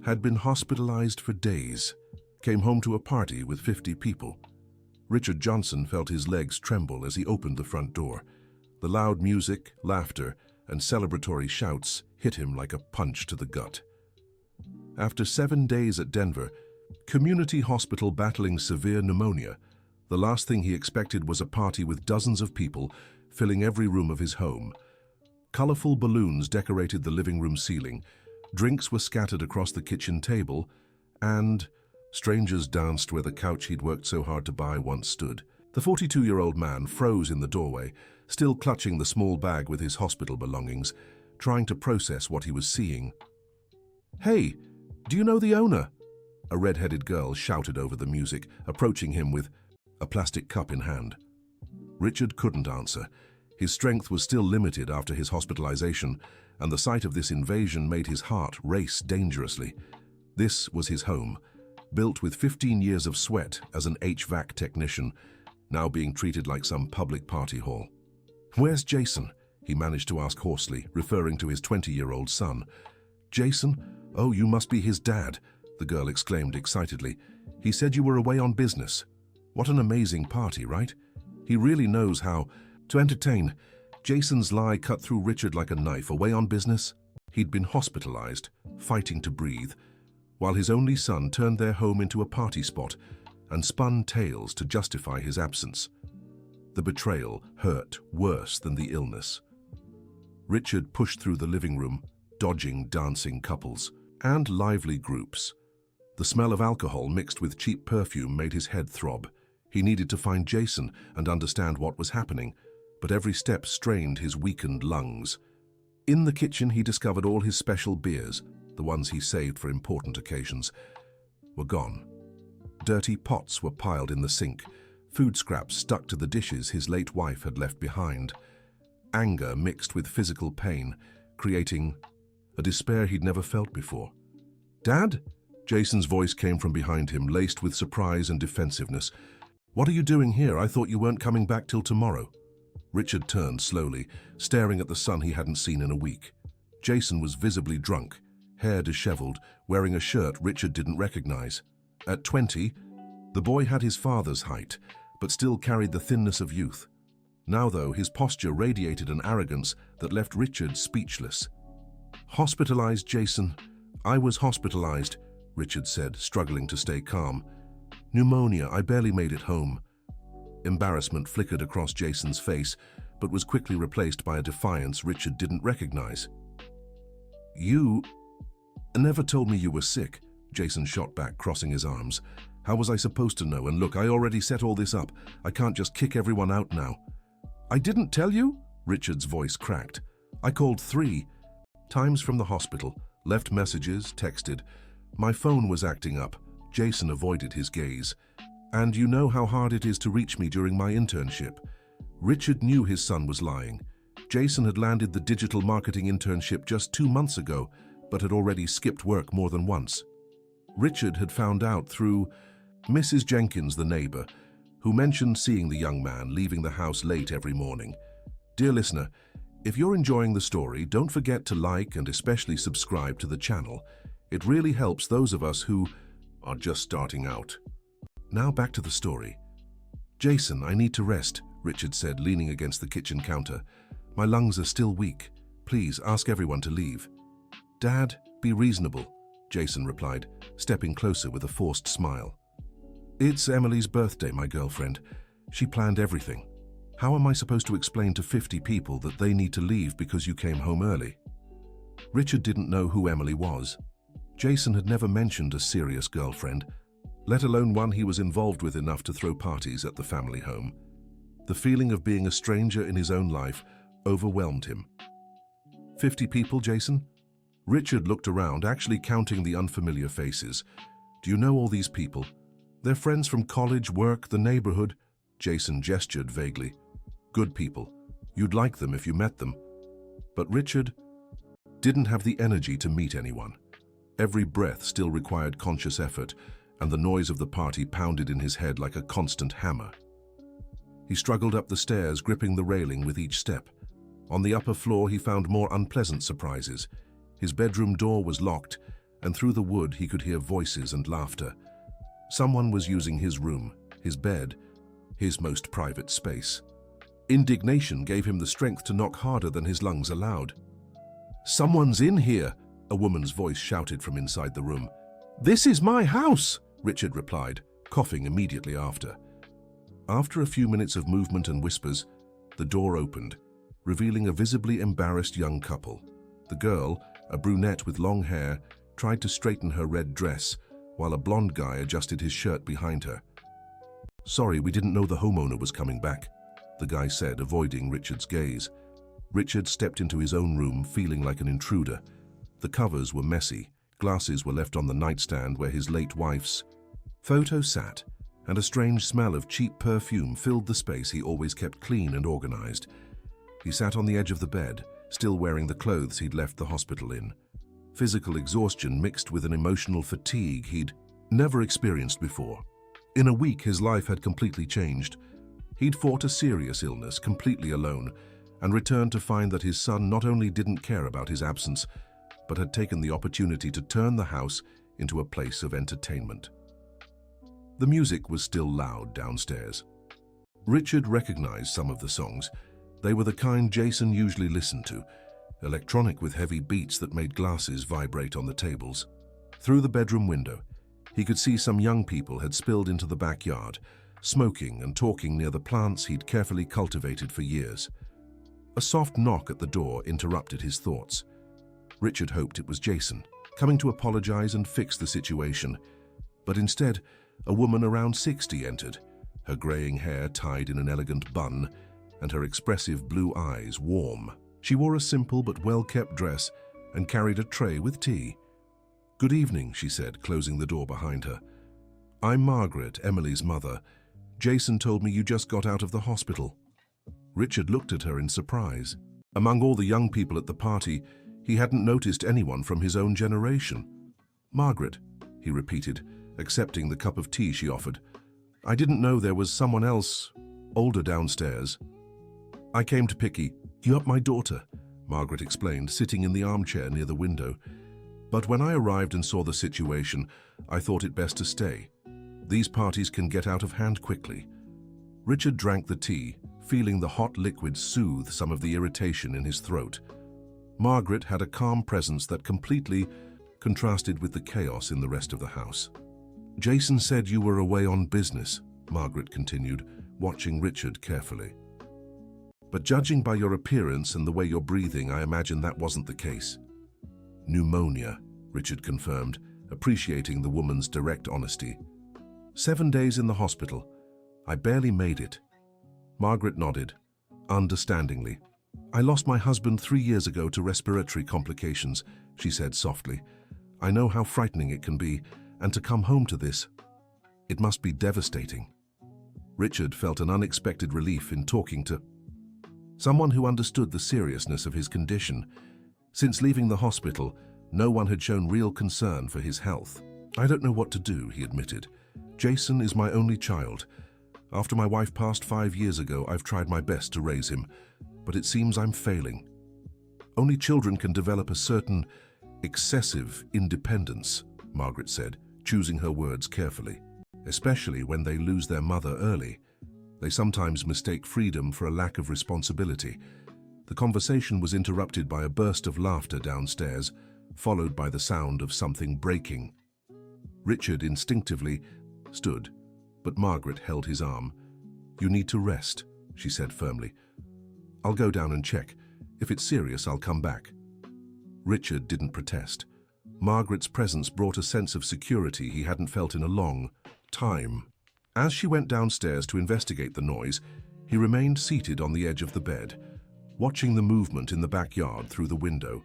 had been hospitalized for days, came home to a party with 50 people. Richard Johnson felt his legs tremble as he opened the front door. The loud music, laughter, and celebratory shouts hit him like a punch to the gut. After 7 days at Denver, community hospital battling severe pneumonia, the last thing he expected was a party with dozens of people filling every room of his home. Colorful balloons decorated the living room ceiling, drinks were scattered across the kitchen table, and strangers danced where the couch he'd worked so hard to buy once stood. The 42-year-old man froze in the doorway, still clutching the small bag with his hospital belongings, trying to process what he was seeing. "Hey, do you know the owner?" A red-headed girl shouted over the music, approaching him with a plastic cup in hand. Richard couldn't answer. His strength was still limited after his hospitalization, and the sight of this invasion made his heart race dangerously. This was his home, built with 15 years of sweat as an HVAC technician, now being treated like some public party hall. "Where's Jason?" he managed to ask hoarsely, referring to his 20-year-old son. "Jason? Oh, you must be his dad," the girl exclaimed excitedly. "He said you were away on business. What an amazing party, right? He really knows how to entertain." Jason's lie cut through Richard like a knife. Away on business? He'd been hospitalized, fighting to breathe, while his only son turned their home into a party spot and spun tales to justify his absence. The betrayal hurt worse than the illness. Richard pushed through the living room, dodging dancing couples and lively groups. The smell of alcohol mixed with cheap perfume made his head throb. He needed to find Jason and understand what was happening, but every step strained his weakened lungs. In the kitchen, he discovered all his special beers, the ones he saved for important occasions, were gone. Dirty pots were piled in the sink, food scraps stuck to the dishes his late wife had left behind. Anger mixed with physical pain, creating a despair he'd never felt before. "Dad?" Jason's voice came from behind him, laced with surprise and defensiveness. "What are you doing here? I thought you weren't coming back till tomorrow." Richard turned slowly, staring at the son he hadn't seen in a week. Jason was visibly drunk, hair disheveled, wearing a shirt Richard didn't recognize. At 20, the boy had his father's height, but still carried the thinness of youth. Now, though, his posture radiated an arrogance that left Richard speechless. "Hospitalized, Jason. I was hospitalized," Richard said, struggling to stay calm. "Pneumonia, I barely made it home." Embarrassment flickered across Jason's face, but was quickly replaced by a defiance Richard didn't recognize. "You never told me you were sick," Jason shot back, crossing his arms. "How was I supposed to know? And look, I already set all this up. I can't just kick everyone out now." "I didn't tell you?" Richard's voice cracked. "I called 3 times from the hospital, left messages, texted. My phone was acting up." Jason avoided his gaze. "And you know how hard it is to reach me during my internship." Richard knew his son was lying. Jason had landed the digital marketing internship just 2 months ago, but had already skipped work more than once. Richard had found out through Mrs. Jenkins, the neighbor, who mentioned seeing the young man leaving the house late every morning. Dear listener, if you're enjoying the story, don't forget to like and especially subscribe to the channel. It really helps those of us who are just starting out. Now back to the story. "Jason, I need to rest," Richard said, leaning against the kitchen counter. "My lungs are still weak. Please ask everyone to leave." "Dad, be reasonable," Jason replied, stepping closer with a forced smile. "It's Emily's birthday, my girlfriend. She planned everything. How am I supposed to explain to 50 people that they need to leave because you came home early?" Richard didn't know who Emily was. Jason had never mentioned a serious girlfriend, let alone one he was involved with enough to throw parties at the family home. The feeling of being a stranger in his own life overwhelmed him. 50 people, Jason? Richard looked around, actually counting the unfamiliar faces. "Do you know all these people? They're friends from college, work, the neighborhood." Jason gestured vaguely. "Good people. You'd like them if you met them." But Richard didn't have the energy to meet anyone. Every breath still required conscious effort, and the noise of the party pounded in his head like a constant hammer. He struggled up the stairs, gripping the railing with each step. On the upper floor, he found more unpleasant surprises. His bedroom door was locked, and through the wood he could hear voices and laughter. Someone was using his room, his bed, his most private space. Indignation gave him the strength to knock harder than his lungs allowed. "Someone's in here," a woman's voice shouted from inside the room. "This is my house," Richard replied, coughing immediately after. After a few minutes of movement and whispers, the door opened, revealing a visibly embarrassed young couple. The girl, a brunette with long hair, tried to straighten her red dress, while a blonde guy adjusted his shirt behind her. "Sorry, we didn't know the homeowner was coming back," the guy said, avoiding Richard's gaze. Richard stepped into his own room, feeling like an intruder. The covers were messy, glasses were left on the nightstand where his late wife's photo sat, and a strange smell of cheap perfume filled the space he always kept clean and organized. He sat on the edge of the bed, still wearing the clothes he'd left the hospital in. Physical exhaustion mixed with an emotional fatigue he'd never experienced before. In a week, his life had completely changed. He'd fought a serious illness completely alone and returned to find that his son not only didn't care about his absence, but had taken the opportunity to turn the house into a place of entertainment. The music was still loud downstairs. Richard recognized some of the songs. They were the kind Jason usually listened to, electronic with heavy beats that made glasses vibrate on the tables. Through the bedroom window, he could see some young people had spilled into the backyard, smoking and talking near the plants he'd carefully cultivated for years. A soft knock at the door interrupted his thoughts. Richard hoped it was Jason, coming to apologize and fix the situation. But instead, a woman around 60 entered, her graying hair tied in an elegant bun and her expressive blue eyes warm. She wore a simple but well-kept dress and carried a tray with tea. "Good evening," she said, closing the door behind her. "I'm Margaret, Emily's mother. Jason told me you just got out of the hospital." Richard looked at her in surprise. Among all the young people at the party, he hadn't noticed anyone from his own generation. "Margaret," he repeated, accepting the cup of tea she offered. "I didn't know there was someone else, older downstairs." "I came to pick you up, my daughter," Margaret explained, sitting in the armchair near the window. "But when I arrived and saw the situation, I thought it best to stay. These parties can get out of hand quickly." Richard drank the tea, feeling the hot liquid soothe some of the irritation in his throat. Margaret had a calm presence that completely contrasted with the chaos in the rest of the house. "Jason said you were away on business," Margaret continued, watching Richard carefully. "But judging by your appearance and the way you're breathing, I imagine that wasn't the case." "Pneumonia," Richard confirmed, appreciating the woman's direct honesty. 7 days in the hospital. I barely made it." Margaret nodded, understandingly. "I lost my husband 3 years ago to respiratory complications," she said softly. "I know how frightening it can be, and to come home to this, it must be devastating." Richard felt an unexpected relief in talking to someone who understood the seriousness of his condition. Since leaving the hospital, no one had shown real concern for his health. "I don't know what to do," he admitted. "Jason is my only child. After my wife passed 5 years ago, I've tried my best to raise him, but it seems I'm failing. Only children can develop a certain excessive independence," Margaret said, choosing her words carefully. "Especially when they lose their mother early. They sometimes mistake freedom for a lack of responsibility." The conversation was interrupted by a burst of laughter downstairs, followed by the sound of something breaking. Richard instinctively stood, but Margaret held his arm. "You need to rest," she said firmly. "I'll go down and check. If it's serious, I'll come back." Richard didn't protest. Margaret's presence brought a sense of security he hadn't felt in a long time. As she went downstairs to investigate the noise, he remained seated on the edge of the bed, watching the movement in the backyard through the window.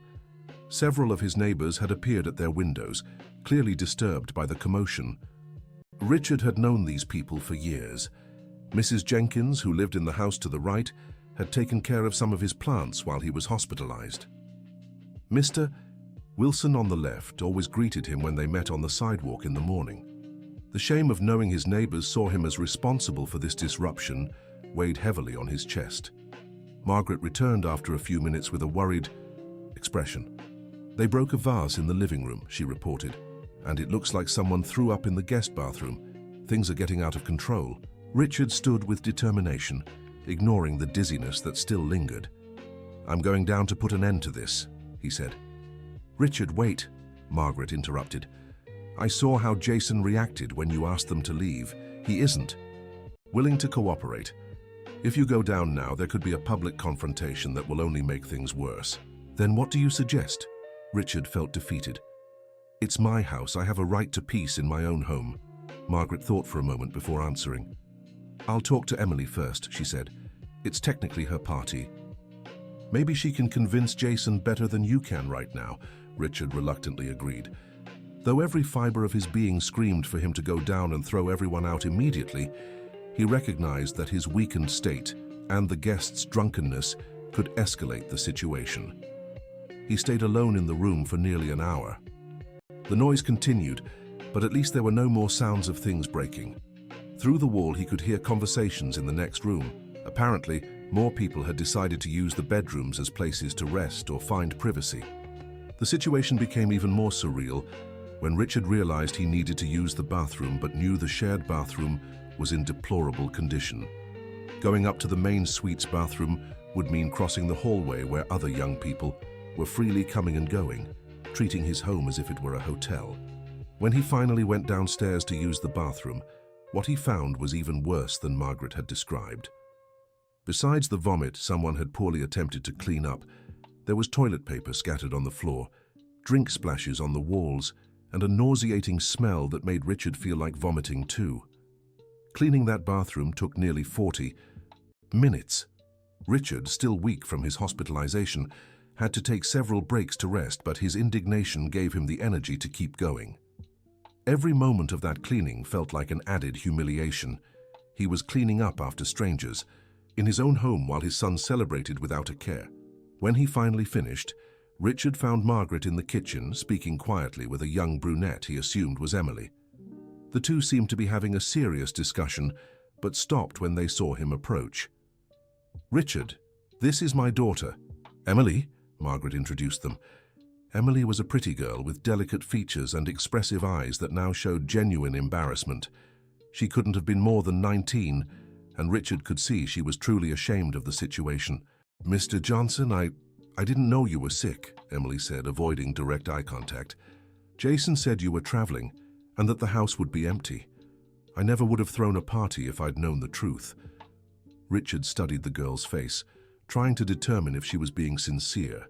Several of his neighbors had appeared at their windows, clearly disturbed by the commotion. Richard had known these people for years. Mrs. Jenkins, who lived in the house to the right, had taken care of some of his plants while he was hospitalized. Mr. Wilson on the left always greeted him when they met on the sidewalk in the morning. The shame of knowing his neighbors saw him as responsible for this disruption weighed heavily on his chest. Margaret returned after a few minutes with a worried expression. They broke a vase in the living room, she reported, and it looks like someone threw up in the guest bathroom. Things are getting out of control. Richard stood with determination, ignoring the dizziness that still lingered. I'm going down to put an end to this, he said. Richard, wait, Margaret interrupted. I saw how Jason reacted when you asked them to leave. He isn't willing to cooperate. If you go down now, there could be a public confrontation that will only make things worse. Then what do you suggest? Richard felt defeated. It's my house. I have a right to peace in my own home. Margaret thought for a moment before answering. I'll talk to Emily first, she said. It's technically her party. Maybe she can convince Jason better than you can right now, Richard reluctantly agreed. Though every fiber of his being screamed for him to go down and throw everyone out immediately, he recognized that his weakened state and the guests' drunkenness could escalate the situation. He stayed alone in the room for nearly an hour. The noise continued, but at least there were no more sounds of things breaking. Through the wall, he could hear conversations in the next room. Apparently, more people had decided to use the bedrooms as places to rest or find privacy. The situation became even more surreal when Richard realized he needed to use the bathroom but knew the shared bathroom was in deplorable condition. Going up to the main suite's bathroom would mean crossing the hallway where other young people were freely coming and going, treating his home as if it were a hotel. When he finally went downstairs to use the bathroom, what he found was even worse than Margaret had described. Besides the vomit someone had poorly attempted to clean up, there was toilet paper scattered on the floor, drink splashes on the walls, and a nauseating smell that made Richard feel like vomiting too. Cleaning that bathroom took nearly 40 minutes. Richard, still weak from his hospitalization, had to take several breaks to rest, but his indignation gave him the energy to keep going. Every moment of that cleaning felt like an added humiliation. He was cleaning up after strangers, in his own home while his son celebrated without a care. When he finally finished, Richard found Margaret in the kitchen, speaking quietly with a young brunette he assumed was Emily. The two seemed to be having a serious discussion, but stopped when they saw him approach. Richard, this is my daughter. Emily, Margaret introduced them. Emily was a pretty girl with delicate features and expressive eyes that now showed genuine embarrassment. She couldn't have been more than 19, and Richard could see she was truly ashamed of the situation. Mr. Johnson, I didn't know you were sick, Emily said, avoiding direct eye contact. Jason said you were traveling, and that the house would be empty. I never would have thrown a party if I'd known the truth. Richard studied the girl's face, trying to determine if she was being sincere.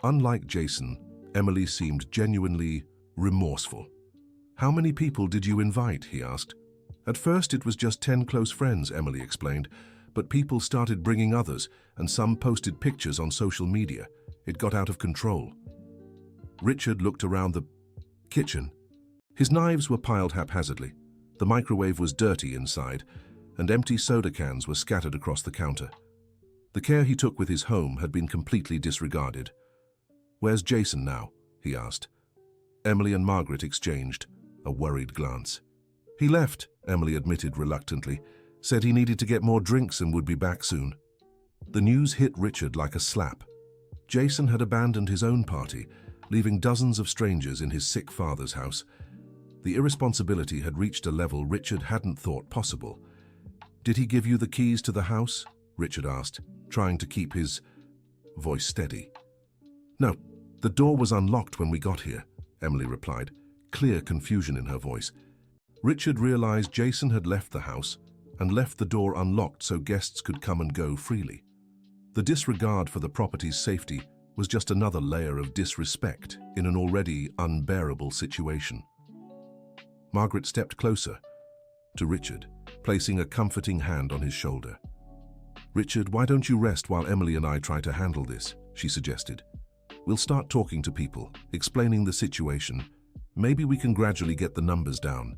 Unlike Jason, Emily seemed genuinely remorseful. How many people did you invite? He asked. At first it was just 10 close friends, Emily explained, but people started bringing others, and some posted pictures on social media. It got out of control. Richard looked around the kitchen. His knives were piled haphazardly. The microwave was dirty inside, and empty soda cans were scattered across the counter. The care he took with his home had been completely disregarded. Where's Jason now? He asked. Emily and Margaret exchanged a worried glance. He left, Emily admitted reluctantly, said he needed to get more drinks and would be back soon. The news hit Richard like a slap. Jason had abandoned his own party, leaving dozens of strangers in his sick father's house. The irresponsibility had reached a level Richard hadn't thought possible. Did he give you the keys to the house? Richard asked, trying to keep his voice steady. No, the door was unlocked when we got here, Emily replied, clear confusion in her voice. Richard realized Jason had left the house and left the door unlocked so guests could come and go freely. The disregard for the property's safety was just another layer of disrespect in an already unbearable situation. Margaret stepped closer to Richard, placing a comforting hand on his shoulder. Richard, why don't you rest while Emily and I try to handle this, she suggested. We'll start talking to people, explaining the situation. Maybe we can gradually get the numbers down.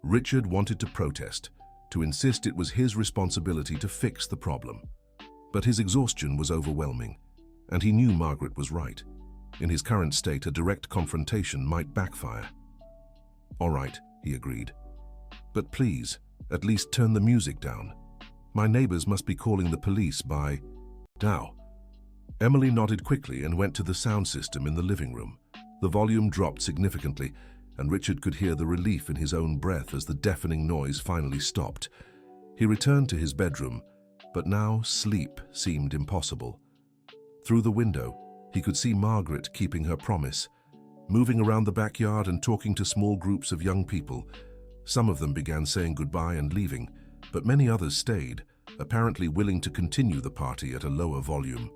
Richard wanted to protest, to insist it was his responsibility to fix the problem. But his exhaustion was overwhelming, and he knew Margaret was right. In his current state, a direct confrontation might backfire. All right, he agreed. But please, at least turn the music down. My neighbors must be calling the police by now. Emily nodded quickly and went to the sound system in the living room. The volume dropped significantly, and Richard could hear the relief in his own breath as the deafening noise finally stopped. He returned to his bedroom, but now sleep seemed impossible. Through the window, he could see Margaret keeping her promise, moving around the backyard and talking to small groups of young people. Some of them began saying goodbye and leaving, but many others stayed, apparently willing to continue the party at a lower volume.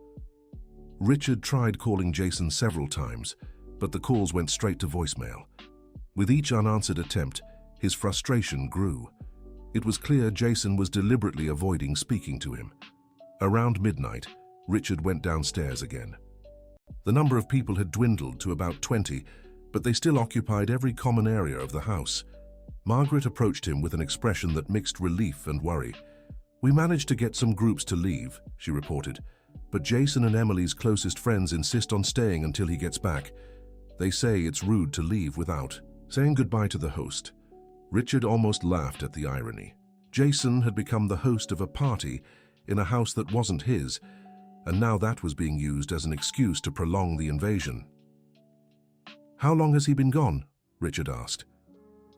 Richard tried calling Jason several times, but the calls went straight to voicemail. With each unanswered attempt, his frustration grew. It was clear Jason was deliberately avoiding speaking to him. Around midnight, Richard went downstairs again. The number of people had dwindled to about 20, but they still occupied every common area of the house. Margaret approached him with an expression that mixed relief and worry. "We managed to get some groups to leave," she reported, "but Jason and Emily's closest friends insist on staying until he gets back. They say it's rude to leave without saying goodbye to the host." Richard almost laughed at the irony. Jason had become the host of a party in a house that wasn't his, and now that was being used as an excuse to prolong the invasion. "How long has he been gone?" Richard asked.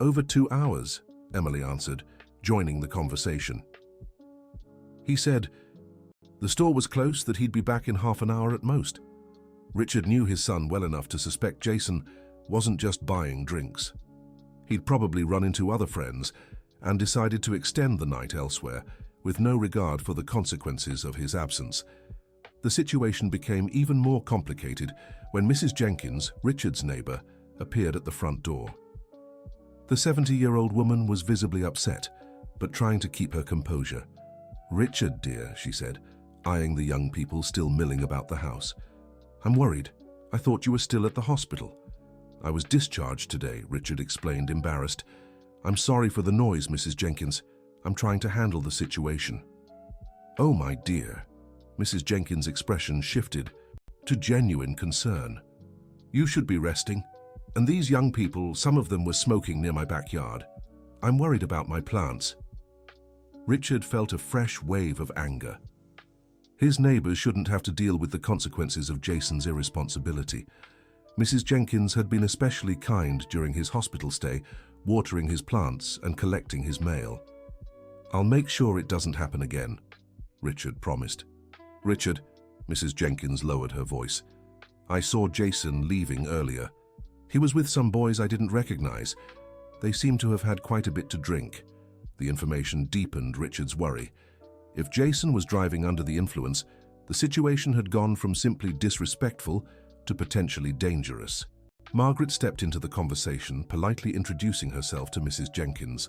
"Over 2 hours," Emily answered, joining the conversation. He said, "The store was close, that he'd be back in half an hour at most." Richard knew his son well enough to suspect Jason wasn't just buying drinks. He'd probably run into other friends and decided to extend the night elsewhere, with no regard for the consequences of his absence. The situation became even more complicated when Mrs. Jenkins, Richard's neighbor, appeared at the front door. The 70-year-old woman was visibly upset, but trying to keep her composure. "Richard, dear," she said, eyeing the young people still milling about the house. "I'm worried. I thought you were still at the hospital." "I was discharged today," Richard explained, embarrassed. "I'm sorry for the noise, Mrs. Jenkins. I'm trying to handle the situation." "Oh, my dear." Mrs. Jenkins' expression shifted to genuine concern. "You should be resting. And these young people, some of them were smoking near my backyard. I'm worried about my plants." Richard felt a fresh wave of anger. His neighbors shouldn't have to deal with the consequences of Jason's irresponsibility. Mrs. Jenkins had been especially kind during his hospital stay, watering his plants and collecting his mail. "I'll make sure it doesn't happen again," Richard promised. "Richard," Mrs. Jenkins lowered her voice, "I saw Jason leaving earlier. He was with some boys I didn't recognize. They seem to have had quite a bit to drink." The information deepened Richard's worry. If Jason was driving under the influence, the situation had gone from simply disrespectful to potentially dangerous. Margaret stepped into the conversation, politely introducing herself to Mrs. Jenkins.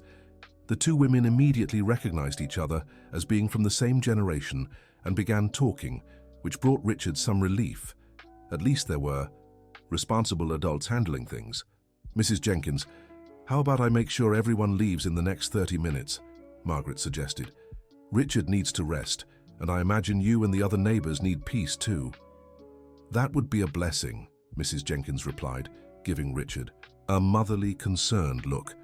The two women immediately recognized each other as being from the same generation and began talking, which brought Richard some relief. At least there were responsible adults handling things. "Mrs. Jenkins, how about I make sure everyone leaves in the next 30 minutes, Margaret suggested. "Richard needs to rest, and I imagine you and the other neighbors need peace too." "That would be a blessing," Mrs. Jenkins replied, giving Richard a motherly, concerned look.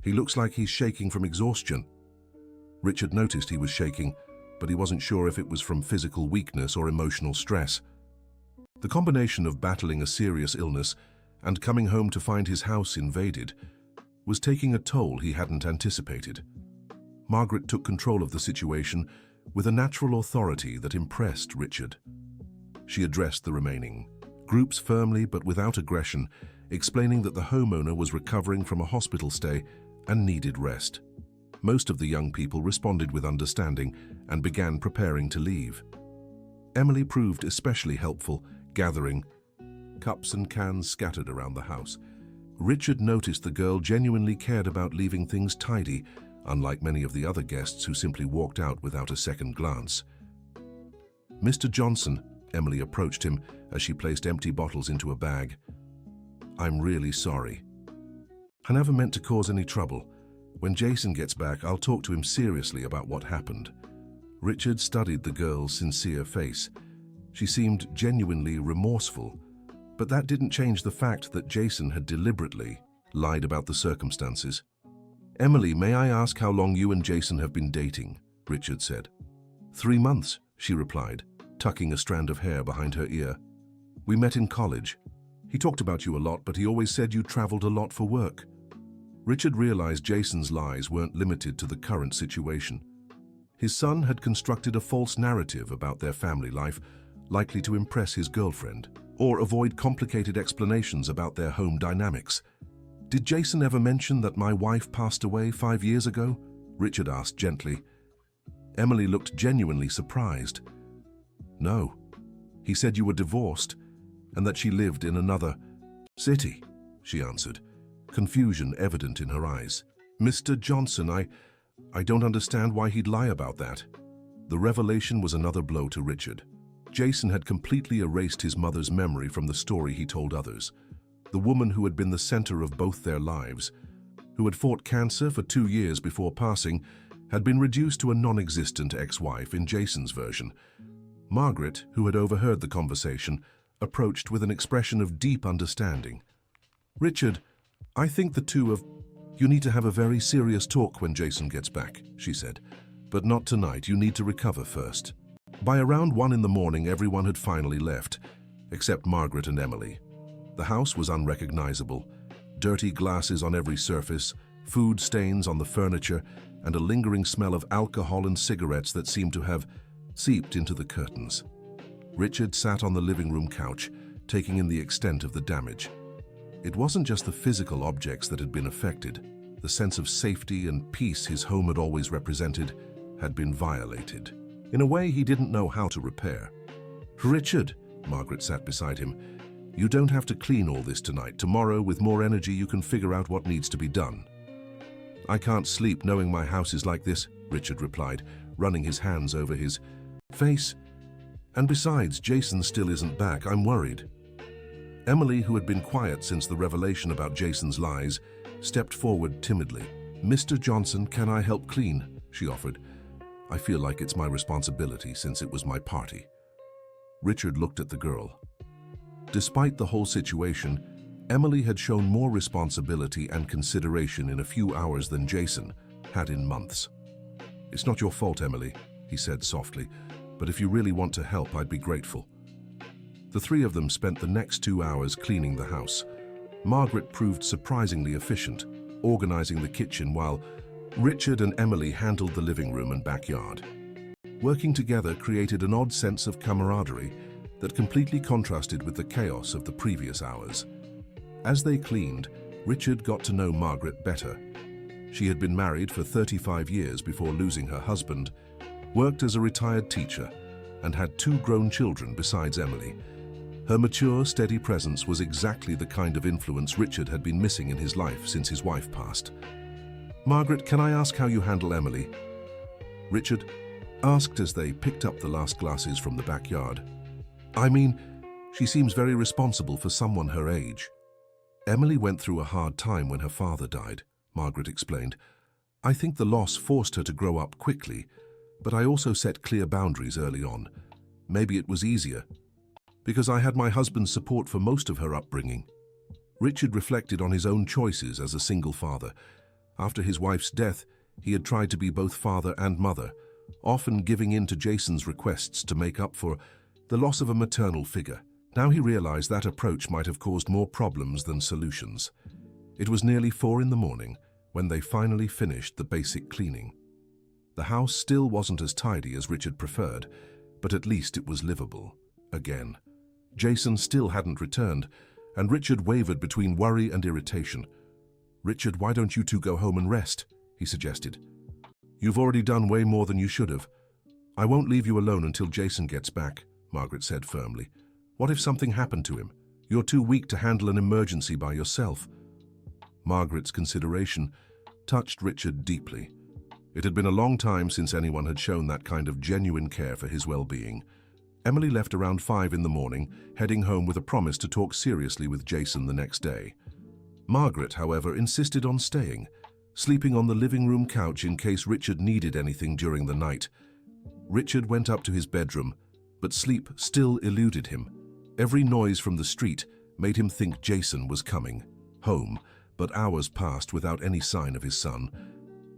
"He looks like he's shaking from exhaustion." Richard noticed he was shaking, but he wasn't sure if it was from physical weakness or emotional stress. The combination of battling a serious illness and coming home to find his house invaded was taking a toll he hadn't anticipated. Margaret took control of the situation with a natural authority that impressed Richard. She addressed the remaining groups firmly but without aggression, explaining that the homeowner was recovering from a hospital stay and needed rest. Most of the young people responded with understanding and began preparing to leave. Emily proved especially helpful, gathering cups and cans scattered around the house. Richard noticed the girl genuinely cared about leaving things tidy, unlike many of the other guests who simply walked out without a second glance. "Mr. Johnson," Emily approached him as she placed empty bottles into a bag. "I'm really sorry. I never meant to cause any trouble. When Jason gets back, I'll talk to him seriously about what happened." Richard studied the girl's sincere face. She seemed genuinely remorseful, but that didn't change the fact that Jason had deliberately lied about the circumstances. "Emily, may I ask how long you and Jason have been dating?" Richard said. 3 months, she replied. tucking a strand of hair behind her ear. "We met in college. He talked about you a lot, but he always said you traveled a lot for work." Richard realized Jason's lies weren't limited to the current situation. His son had constructed a false narrative about their family life, likely to impress his girlfriend, or avoid complicated explanations about their home dynamics. "Did Jason ever mention that my wife passed away 5 years ago?" Richard asked gently. Emily looked genuinely surprised. "No. He said you were divorced, and that she lived in another city," she answered, confusion evident in her eyes. "Mr. Johnson, I don't understand why he'd lie about that." The revelation was another blow to Richard. Jason had completely erased his mother's memory from the story he told others. The woman who had been the center of both their lives, who had fought cancer for 2 years before passing, had been reduced to a non-existent ex-wife in Jason's version. Margaret, who had overheard the conversation, approached with an expression of deep understanding. "Richard, I think the two of you need to have a very serious talk when Jason gets back," she said. "But not tonight. You need to recover first." By around 1 in the morning, everyone had finally left, except Margaret and Emily. The house was unrecognizable. Dirty glasses on every surface, food stains on the furniture, and a lingering smell of alcohol and cigarettes that seemed to have seeped into the curtains. Richard sat on the living room couch, taking in the extent of the damage. It wasn't just the physical objects that had been affected. The sense of safety and peace his home had always represented had been violated, in a way he didn't know how to repair. "Richard," Margaret sat beside him, "you don't have to clean all this tonight. Tomorrow, with more energy, you can figure out what needs to be done." "I can't sleep knowing my house is like this," Richard replied, running his hands over his face. "And besides, Jason still isn't back. I'm worried." Emily, who had been quiet since the revelation about Jason's lies, stepped forward timidly. "Mr. Johnson, can I help clean?" she offered. "I feel like it's my responsibility since it was my party." Richard looked at the girl. Despite the whole situation, Emily had shown more responsibility and consideration in a few hours than Jason had in months. "It's not your fault, Emily," he said softly, "but if you really want to help, I'd be grateful." The three of them spent the next 2 hours cleaning the house. Margaret proved surprisingly efficient, organizing the kitchen while Richard and Emily handled the living room and backyard. Working together created an odd sense of camaraderie that completely contrasted with the chaos of the previous hours. As they cleaned, Richard got to know Margaret better. She had been married for 35 years before losing her husband, worked as a retired teacher, and had 2 grown children besides Emily. Her mature, steady presence was exactly the kind of influence Richard had been missing in his life since his wife passed. "Margaret, can I ask how you handle Emily?" Richard asked as they picked up the last glasses from the backyard. "I mean, she seems very responsible for someone her age." "Emily went through a hard time when her father died," Margaret explained. "I think the loss forced her to grow up quickly, but I also set clear boundaries early on. Maybe it was easier, because I had my husband's support for most of her upbringing." Richard reflected on his own choices as a single father. After his wife's death, he had tried to be both father and mother, often giving in to Jason's requests to make up for the loss of a maternal figure. Now he realized that approach might have caused more problems than solutions. It was nearly 4 in the morning when they finally finished the basic cleaning. The house still wasn't as tidy as Richard preferred, but at least it was livable again. Jason still hadn't returned, and Richard wavered between worry and irritation. "Richard, why don't you two go home and rest?" he suggested. "You've already done way more than you should have." "I won't leave you alone until Jason gets back," Margaret said firmly. "What if something happened to him? You're too weak to handle an emergency by yourself." Margaret's consideration touched Richard deeply. It had been a long time since anyone had shown that kind of genuine care for his well-being. Emily left around 5 in the morning, heading home with a promise to talk seriously with Jason the next day. Margaret, however, insisted on staying, sleeping on the living room couch in case Richard needed anything during the night. Richard went up to his bedroom, but sleep still eluded him. Every noise from the street made him think Jason was coming home, but hours passed without any sign of his son.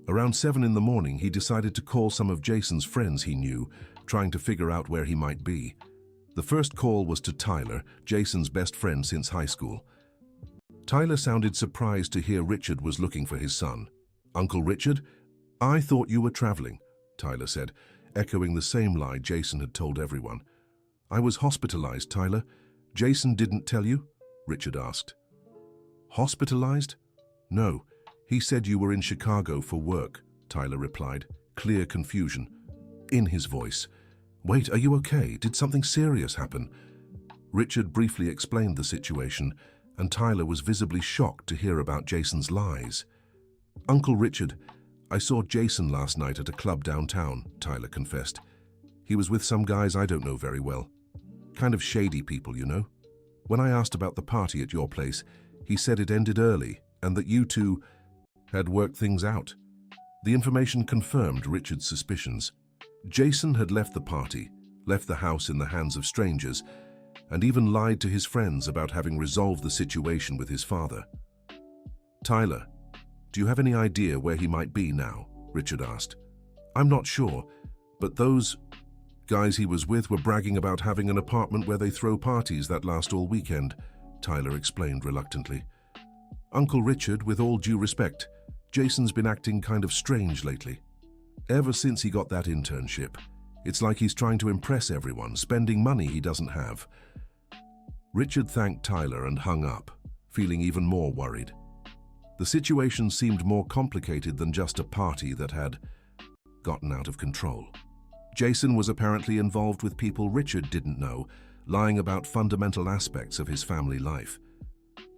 Around 7 in the morning, he decided to call some of Jason's friends he knew, trying to figure out where he might be. The first call was to Tyler, Jason's best friend since high school. Tyler sounded surprised to hear Richard was looking for his son. "Uncle Richard? I thought you were traveling," Tyler said, echoing the same lie Jason had told everyone. "I was hospitalized, Tyler. Jason didn't tell you?" Richard asked. "Hospitalized? No, he said you were in Chicago for work," Tyler replied, clear confusion in his voice. "Wait, are you okay? Did something serious happen?" Richard briefly explained the situation, and Tyler was visibly shocked to hear about Jason's lies. "Uncle Richard, I saw Jason last night at a club downtown," Tyler confessed. "He was with some guys I don't know very well. Kind of shady people, you know. When I asked about the party at your place, he said it ended early and that you two had worked things out." The information confirmed Richard's suspicions. Jason had left the party, left the house in the hands of strangers, and even lied to his friends about having resolved the situation with his father. "Tyler, do you have any idea where he might be now?" Richard asked. "I'm not sure, but those guys he was with were bragging about having an apartment where they throw parties that last all weekend," Tyler explained reluctantly. "Uncle Richard, with all due respect, Jason's been acting kind of strange lately. Ever since he got that internship, it's like he's trying to impress everyone, spending money he doesn't have." Richard thanked Tyler and hung up, feeling even more worried. The situation seemed more complicated than just a party that had gotten out of control. Jason was apparently involved with people Richard didn't know, lying about fundamental aspects of his family life.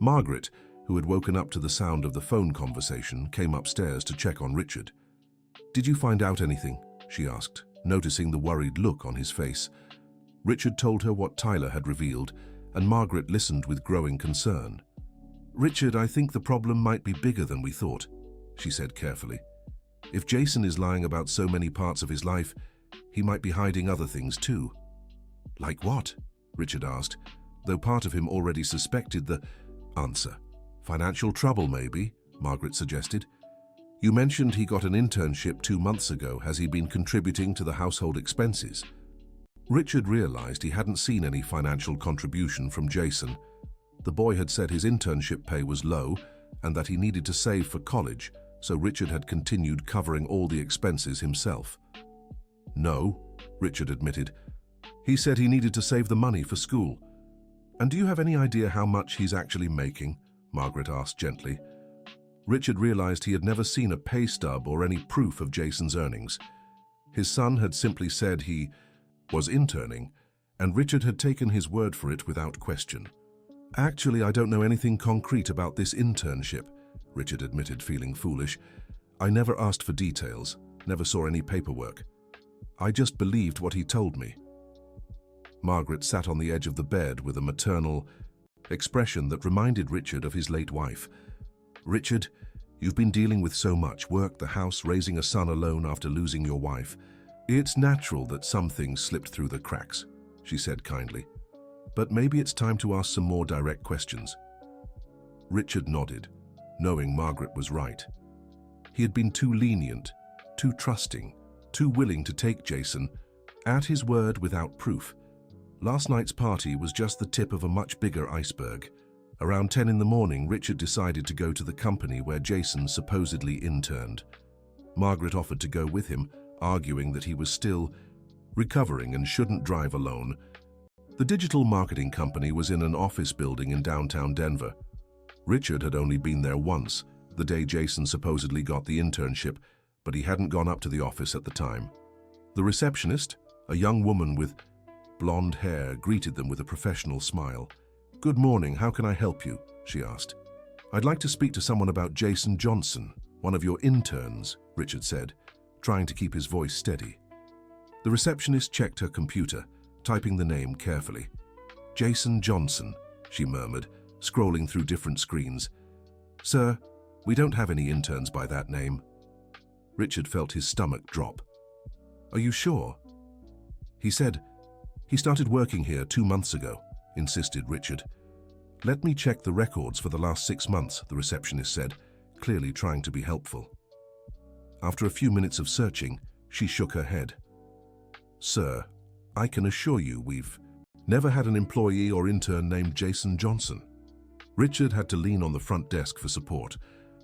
Margaret, who had woken up to the sound of the phone conversation, came upstairs to check on Richard. "Did you find out anything?" she asked, noticing the worried look on his face. Richard told her what Tyler had revealed, and Margaret listened with growing concern. "Richard, I think the problem might be bigger than we thought," she said carefully. "If Jason is lying about so many parts of his life, he might be hiding other things too." "Like what?" Richard asked, though part of him already suspected the answer. "Financial trouble, maybe," Margaret suggested. "You mentioned he got an internship 2 months ago. Has he been contributing to the household expenses?" Richard realized he hadn't seen any financial contribution from Jason. The boy had said his internship pay was low and that he needed to save for college, so Richard had continued covering all the expenses himself. "No," Richard admitted. "He said he needed to save the money for school." "And do you have any idea how much he's actually making?" Margaret asked gently. Richard realized he had never seen a pay stub or any proof of Jason's earnings. His son had simply said he was interning, and Richard had taken his word for it without question. "Actually, I don't know anything concrete about this internship," Richard admitted, feeling foolish. "I never asked for details, never saw any paperwork. I just believed what he told me." Margaret sat on the edge of the bed with a maternal expression that reminded Richard of his late wife. "Richard, you've been dealing with so much work, the house, raising a son alone after losing your wife. It's natural that some things slipped through the cracks," she said kindly. "But maybe it's time to ask some more direct questions." Richard nodded, knowing Margaret was right. He had been too lenient, too trusting, too willing to take Jason at his word without proof. Last night's party was just the tip of a much bigger iceberg. Around 10 in the morning, Richard decided to go to the company where Jason supposedly interned. Margaret offered to go with him, arguing that he was still recovering and shouldn't drive alone. The digital marketing company was in an office building in downtown Denver. Richard had only been there once, the day Jason supposedly got the internship, but he hadn't gone up to the office at the time. The receptionist, a young woman with blonde hair, greeted them with a professional smile. "Good morning, how can I help you?" she asked. "I'd like to speak to someone about Jason Johnson, one of your interns," Richard said, trying to keep his voice steady. The receptionist checked her computer, typing the name carefully. "Jason Johnson," she murmured, scrolling through different screens. "Sir, we don't have any interns by that name." Richard felt his stomach drop. "Are you sure?" "He said he started working here 2 months ago," insisted Richard. "Let me check the records for the last 6 months," the receptionist said, clearly trying to be helpful. After a few minutes of searching, she shook her head. Sir, I can assure you we've never had an employee or intern named Jason Johnson. Richard had to lean on the front desk for support.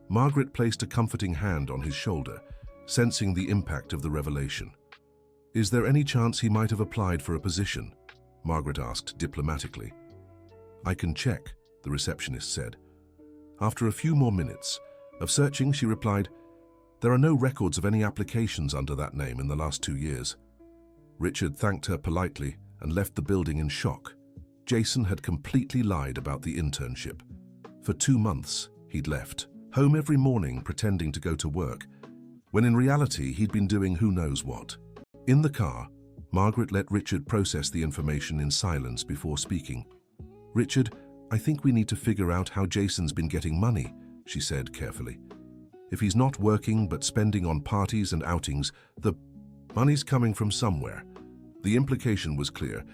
Margaret placed a comforting hand on his shoulder, sensing the impact of the revelation. Is there any chance he might have applied for a position? Margaret asked diplomatically. I can check, the receptionist said. After a few more minutes of searching, she replied, there are no records of any applications under that name in the last 2 years. Richard thanked her politely and left the building in shock. Jason had completely lied about the internship. For 2 months, he'd left home every morning pretending to go to work, when in reality he'd been doing who knows what. In the car, Margaret let Richard process the information in silence before speaking. Richard, I think we need to figure out how Jason's been getting money, she said carefully. If he's not working but spending on parties and outings, the money's coming from somewhere. The implication was clear,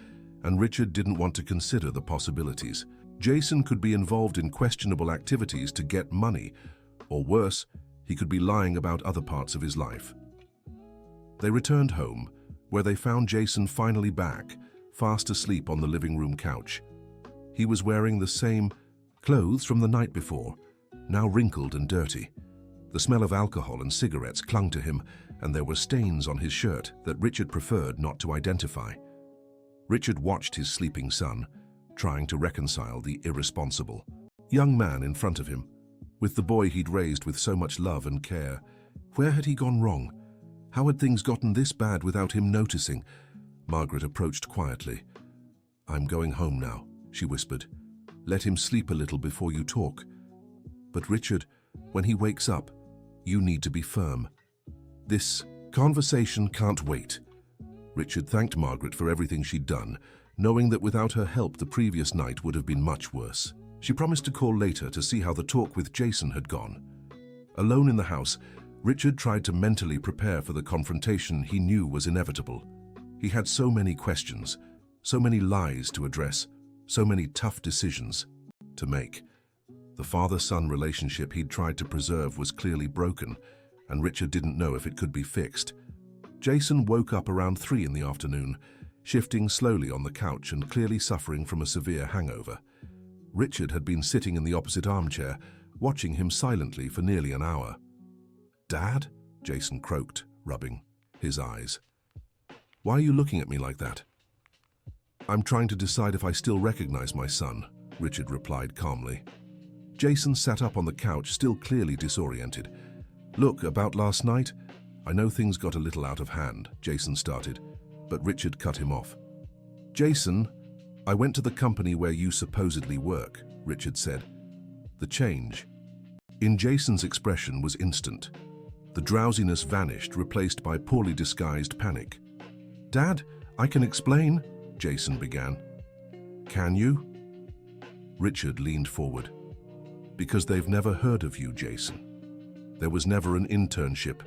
and Richard didn't want to consider the possibilities. Jason could be involved in questionable activities to get money, or worse, he could be lying about other parts of his life. They returned home, where they found Jason finally back, fast asleep on the living room couch. He was wearing the same clothes from the night before, now wrinkled and dirty. The smell of alcohol and cigarettes clung to him, and there were stains on his shirt that Richard preferred not to identify. Richard watched his sleeping son, trying to reconcile the irresponsible young man in front of him with the boy he'd raised with so much love and care. Where had he gone wrong? How had things gotten this bad without him noticing? Margaret approached quietly. I'm going home now, she whispered. Let him sleep a little before you talk. But Richard, when he wakes up, you need to be firm. This conversation can't wait. Richard thanked Margaret for everything she'd done, knowing that without her help the previous night would have been much worse. She promised to call later to see how the talk with Jason had gone. Alone in the house, Richard tried to mentally prepare for the confrontation he knew was inevitable. He had so many questions, so many lies to address, so many tough decisions to make. The father-son relationship he'd tried to preserve was clearly broken, and Richard didn't know if it could be fixed. Jason woke up around 3 in the afternoon, shifting slowly on the couch and clearly suffering from a severe hangover. Richard had been sitting in the opposite armchair, watching him silently for nearly an hour. Dad? Jason croaked, rubbing his eyes. Why are you looking at me like that? I'm trying to decide if I still recognize my son, Richard replied calmly. Jason sat up on the couch, still clearly disoriented. Look, about last night? I know things got a little out of hand, Jason started, but Richard cut him off. Jason, I went to the company where you supposedly work, Richard said. The change in Jason's expression was instant. The drowsiness vanished, replaced by poorly disguised panic. Dad, I can explain, Jason began. Can you? Richard leaned forward. Because they've never heard of you, Jason. There was never an internship,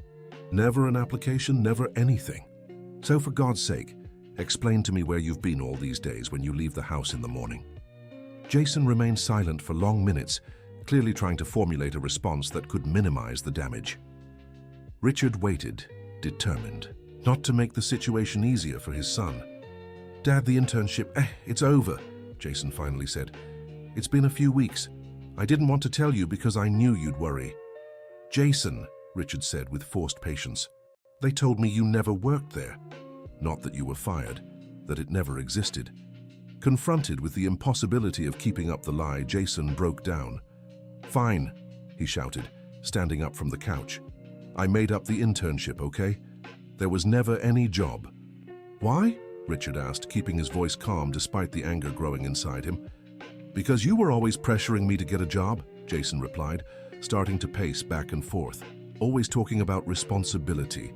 never an application, never anything. So for God's sake, explain to me where you've been all these days when you leave the house in the morning. Jason remained silent for long minutes, clearly trying to formulate a response that could minimize the damage. Richard waited, determined, not to make the situation easier for his son. Dad, the internship, it's over, Jason finally said. It's been a few weeks. I didn't want to tell you because I knew you'd worry. Jason, Richard said with forced patience, they told me you never worked there. Not that you were fired, that it never existed. Confronted with the impossibility of keeping up the lie, Jason broke down. Fine, he shouted, standing up from the couch. I made up the internship, okay? There was never any job. Why? Richard asked, keeping his voice calm despite the anger growing inside him. Because you were always pressuring me to get a job, Jason replied, starting to pace back and forth, always talking about responsibility,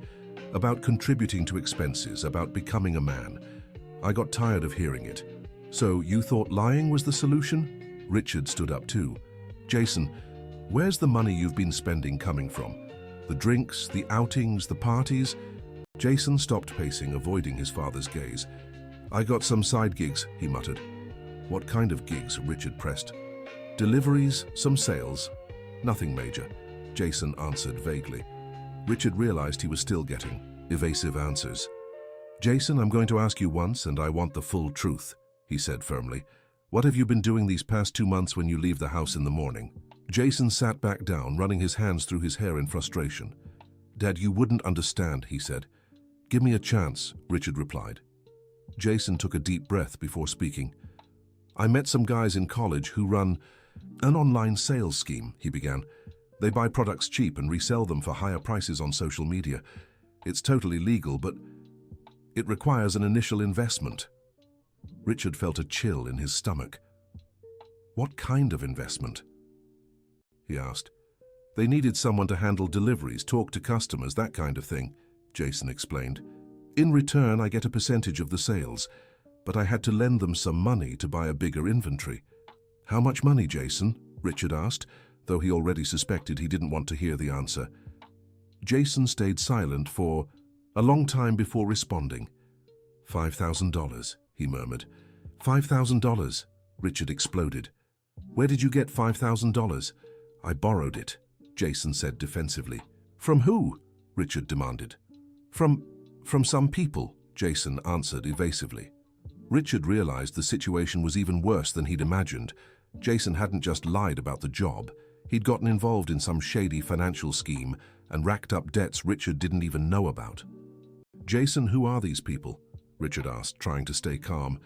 about contributing to expenses, about becoming a man. I got tired of hearing it. So you thought lying was the solution? Richard stood up too. Jason, where's the money you've been spending coming from? The drinks, the outings, the parties? Jason stopped pacing, avoiding his father's gaze. I got some side gigs, he muttered. What kind of gigs? Richard pressed. Deliveries, some sales. Nothing major, Jason answered vaguely. Richard realized he was still getting evasive answers. Jason, I'm going to ask you once, and I want the full truth, he said firmly. What have you been doing these past 2 months when you leave the house in the morning? Jason sat back down, running his hands through his hair in frustration. Dad, you wouldn't understand, he said. Give me a chance, Richard replied. Jason took a deep breath before speaking. I met some guys in college who run an online sales scheme, he began. They buy products cheap and resell them for higher prices on social media. It's totally legal, but it requires an initial investment. Richard felt a chill in his stomach. What kind of investment? He asked. They needed someone to handle deliveries, talk to customers, that kind of thing, Jason explained. In return, I get a percentage of the sales, but I had to lend them some money to buy a bigger inventory. How much money, Jason? Richard asked, though he already suspected he didn't want to hear the answer. Jason stayed silent for a long time before responding. $5,000, he murmured. $5,000, Richard exploded. Where did you get $5,000? I borrowed it, Jason said defensively. From who? Richard demanded. From some people, Jason answered evasively. Richard realized the situation was even worse than he'd imagined. Jason hadn't just lied about the job. He'd gotten involved in some shady financial scheme and racked up debts Richard didn't even know about. Jason, who are these people? Richard asked, trying to stay calm.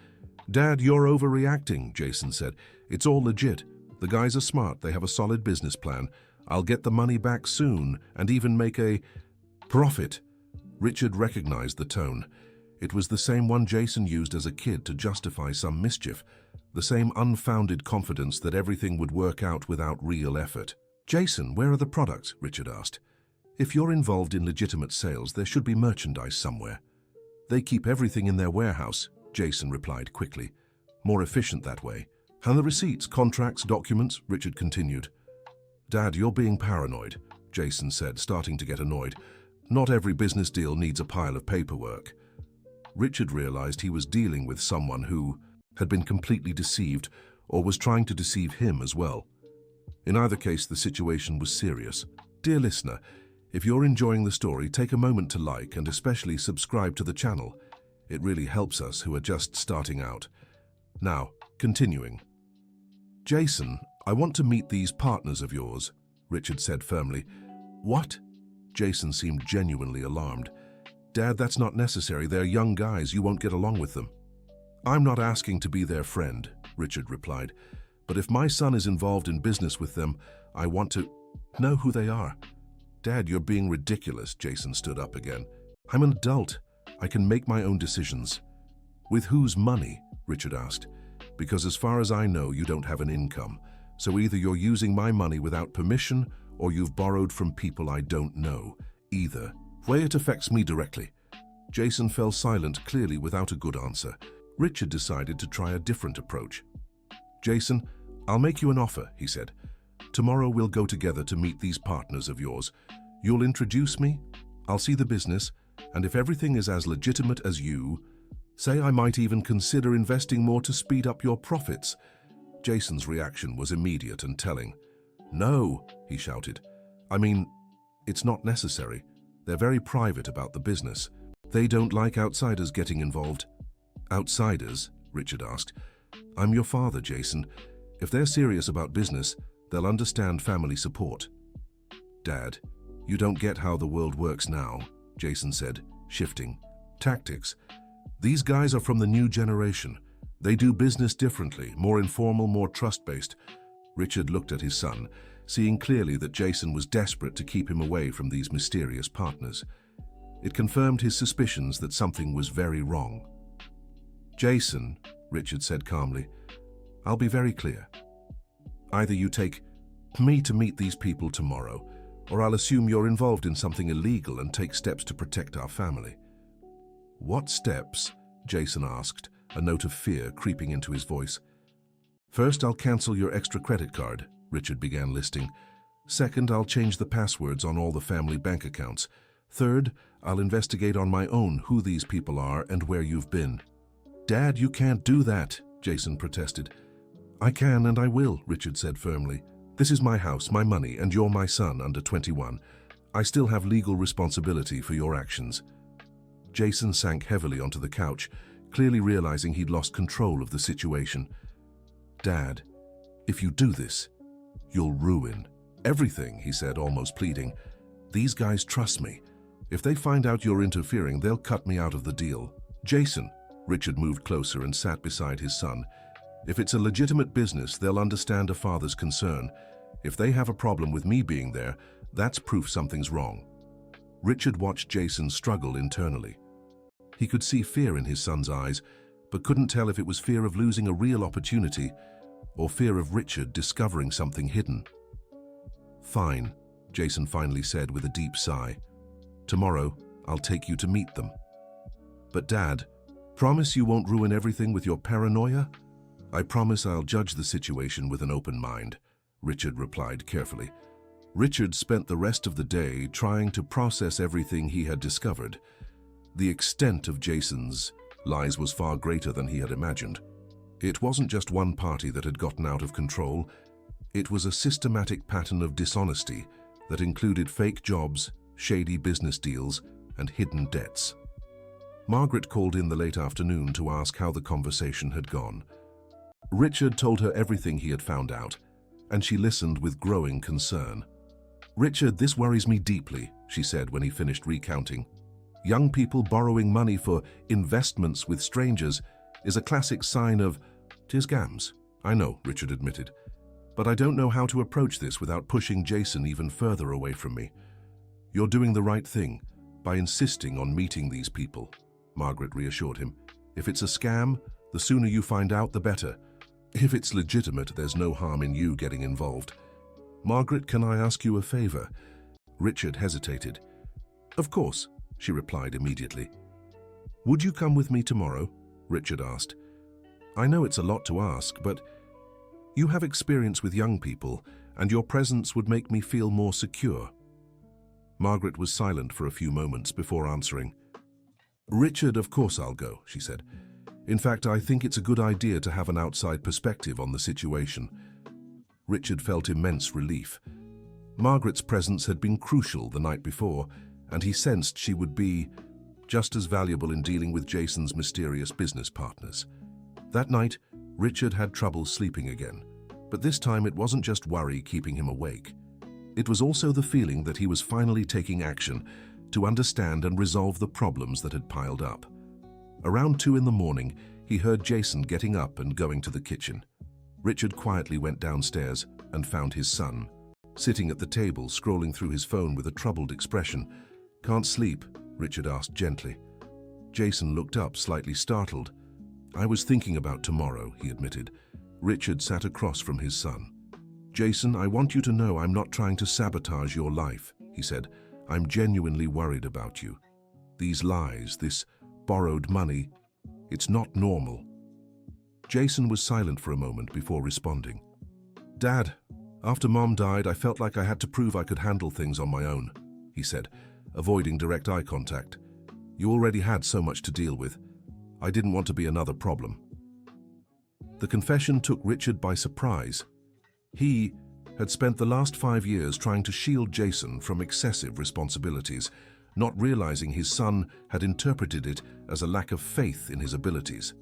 Dad, you're overreacting, Jason said. It's all legit. The guys are smart. They have a solid business plan. I'll get the money back soon and even make a profit. Richard recognized the tone. It was the same one Jason used as a kid to justify some mischief, the same unfounded confidence that everything would work out without real effort. Jason, where are the products? Richard asked. If you're involved in legitimate sales, there should be merchandise somewhere. They keep everything in their warehouse, Jason replied quickly. More efficient that way. And the receipts, contracts, documents, Richard continued. Dad, you're being paranoid, Jason said, starting to get annoyed. Not every business deal needs a pile of paperwork. Richard realized he was dealing with someone who had been completely deceived or was trying to deceive him as well. In either case, the situation was serious. Dear listener, if you're enjoying the story, take a moment to like and especially subscribe to the channel. It really helps us who are just starting out. Now, continuing. Jason, I want to meet these partners of yours, Richard said firmly. What? Jason seemed genuinely alarmed. Dad, that's not necessary. They're young guys. You won't get along with them. I'm not asking to be their friend, Richard replied. But if my son is involved in business with them, I want to know who they are. Dad, you're being ridiculous, Jason stood up again. I'm an adult. I can make my own decisions. With whose money? Richard asked. Because as far as I know, you don't have an income. So either you're using my money without permission or you've borrowed from people I don't know. Either way, it affects me directly. Jason fell silent, clearly without a good answer. Richard decided to try a different approach. Jason, I'll make you an offer, he said. Tomorrow we'll go together to meet these partners of yours. You'll introduce me, I'll see the business, and if everything is as legitimate as you say, I might even consider investing more to speed up your profits. Jason's reaction was immediate and telling. No, he shouted. I mean, it's not necessary. They're very private about the business. They don't like outsiders getting involved. Outsiders? Richard asked. I'm your father, Jason. If they're serious about business, they'll understand family support. Dad, you don't get how the world works now, Jason said, shifting. Tactics. These guys are from the new generation. They do business differently, more informal, more trust-based. Richard looked at his son, seeing clearly that Jason was desperate to keep him away from these mysterious partners. It confirmed his suspicions that something was very wrong. Jason, Richard said calmly, I'll be very clear. Either you take me to meet these people tomorrow, or I'll assume you're involved in something illegal and take steps to protect our family. What steps? Jason asked, a note of fear creeping into his voice. First, I'll cancel your extra credit card, Richard began listing. Second, I'll change the passwords on all the family bank accounts. Third, I'll investigate on my own who these people are and where you've been. Dad, you can't do that, Jason protested. I can and I will, Richard said firmly. This is my house, my money, and you're my son under 21. I still have legal responsibility for your actions. Jason sank heavily onto the couch, clearly realizing he'd lost control of the situation. "Dad, if you do this, you'll ruin everything," he said, almost pleading. "These guys trust me. If they find out you're interfering, they'll cut me out of the deal." "Jason," Richard moved closer and sat beside his son. "If it's a legitimate business, they'll understand a father's concern. If they have a problem with me being there, that's proof something's wrong." Richard watched Jason struggle internally. He could see fear in his son's eyes, but couldn't tell if it was fear of losing a real opportunity or fear of Richard discovering something hidden. "Fine," Jason finally said with a deep sigh. "Tomorrow, I'll take you to meet them." "But Dad, promise you won't ruin everything with your paranoia?" "I promise I'll judge the situation with an open mind," Richard replied carefully. Richard spent the rest of the day trying to process everything he had discovered. The extent of Jason's lies was far greater than he had imagined. It wasn't just one party that had gotten out of control. It was a systematic pattern of dishonesty that included fake jobs, shady business deals, and hidden debts. Margaret called in the late afternoon to ask how the conversation had gone. Richard told her everything he had found out, and she listened with growing concern. "Richard, this worries me deeply," she said when he finished recounting. "Young people borrowing money for investments with strangers is a classic sign of scams." "I know," Richard admitted, "but I don't know how to approach this without pushing Jason even further away from me." "You're doing the right thing by insisting on meeting these people," Margaret reassured him. "If it's a scam, the sooner you find out, the better. If it's legitimate, there's no harm in you getting involved." "Margaret, can I ask you a favor?" Richard hesitated. "Of course," she replied immediately. "Would you come with me tomorrow?" Richard asked. "I know it's a lot to ask, but you have experience with young people, and your presence would make me feel more secure." Margaret was silent for a few moments before answering. "Richard, of course I'll go," she said. "In fact, I think it's a good idea to have an outside perspective on the situation." Richard felt immense relief. Margaret's presence had been crucial the night before, and he sensed she would be just as valuable in dealing with Jason's mysterious business partners. That night, Richard had trouble sleeping again, but this time it wasn't just worry keeping him awake. It was also the feeling that he was finally taking action to understand and resolve the problems that had piled up. Around 2 in the morning, he heard Jason getting up and going to the kitchen. Richard quietly went downstairs and found his son, sitting at the table, scrolling through his phone with a troubled expression. "Can't sleep?" Richard asked gently. Jason looked up, slightly startled. "I was thinking about tomorrow," he admitted. Richard sat across from his son. "Jason, I want you to know I'm not trying to sabotage your life," he said. "I'm genuinely worried about you. These lies, this borrowed money, it's not normal." Jason was silent for a moment before responding. "Dad, after Mom died, I felt like I had to prove I could handle things on my own," he said, avoiding direct eye contact. "You already had so much to deal with. I didn't want to be another problem." The confession took Richard by surprise. He had spent the last 5 years trying to shield Jason from excessive responsibilities, not realizing his son had interpreted it as a lack of faith in his abilities.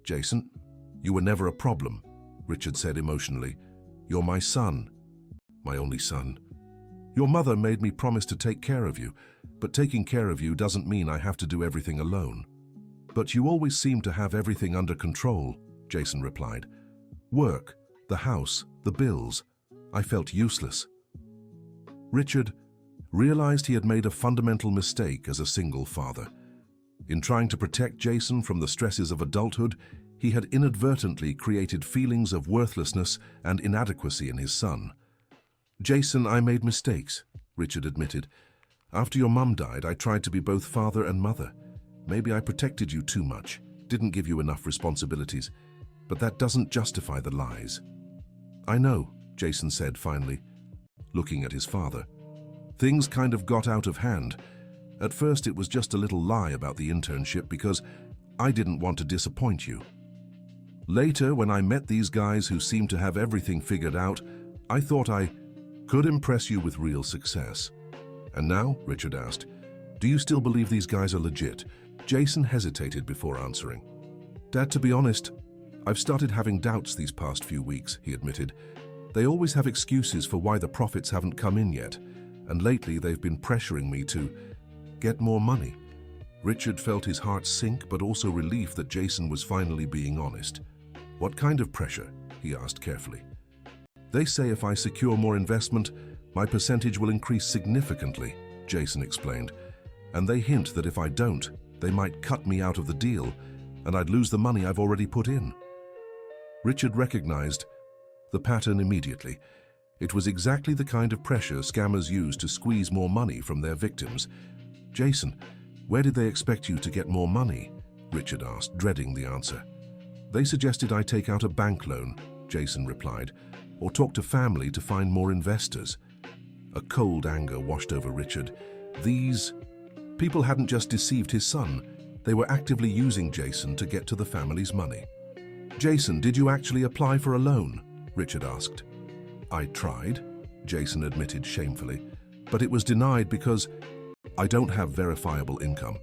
"Jason, you were never a problem," Richard said emotionally. "You're my son, my only son. Your mother made me promise to take care of you, but taking care of you doesn't mean I have to do everything alone." "But you always seem to have everything under control," Jason replied. "Work, the house, the bills. I felt useless." Richard realized he had made a fundamental mistake as a single father. In trying to protect Jason from the stresses of adulthood, he had inadvertently created feelings of worthlessness and inadequacy in his son. "Jason, I made mistakes," Richard admitted. "After your mum died, I tried to be both father and mother. Maybe I protected you too much, didn't give you enough responsibilities, but that doesn't justify the lies." "I know," Jason said finally, looking at his father. "Things kind of got out of hand. At first it was just a little lie about the internship because I didn't want to disappoint you. Later, when I met these guys who seemed to have everything figured out, I thought I could impress you with real success." "And now," Richard asked, Do you still believe these guys are legit? Jason hesitated before answering. Dad, to be honest, I've started having doubts these past few weeks, he admitted. They always have excuses for why the profits haven't come in yet, and lately they've been pressuring me to get more money. Richard felt his heart sink, but also relief that Jason was finally being honest. What kind of pressure? He asked carefully. They say if I secure more investment, my percentage will increase significantly, Jason explained. And they hint that if I don't, they might cut me out of the deal, and I'd lose the money I've already put in. Richard recognized the pattern immediately. It was exactly the kind of pressure scammers use to squeeze more money from their victims. Jason, where did they expect you to get more money? Richard asked, dreading the answer. They suggested I take out a bank loan, Jason replied, or talk to family to find more investors. A cold anger washed over Richard. These people hadn't just deceived his son, they were actively using Jason to get to the family's money. Jason, did you actually apply for a loan? Richard asked. I tried, Jason admitted shamefully, but it was denied because I don't have verifiable income.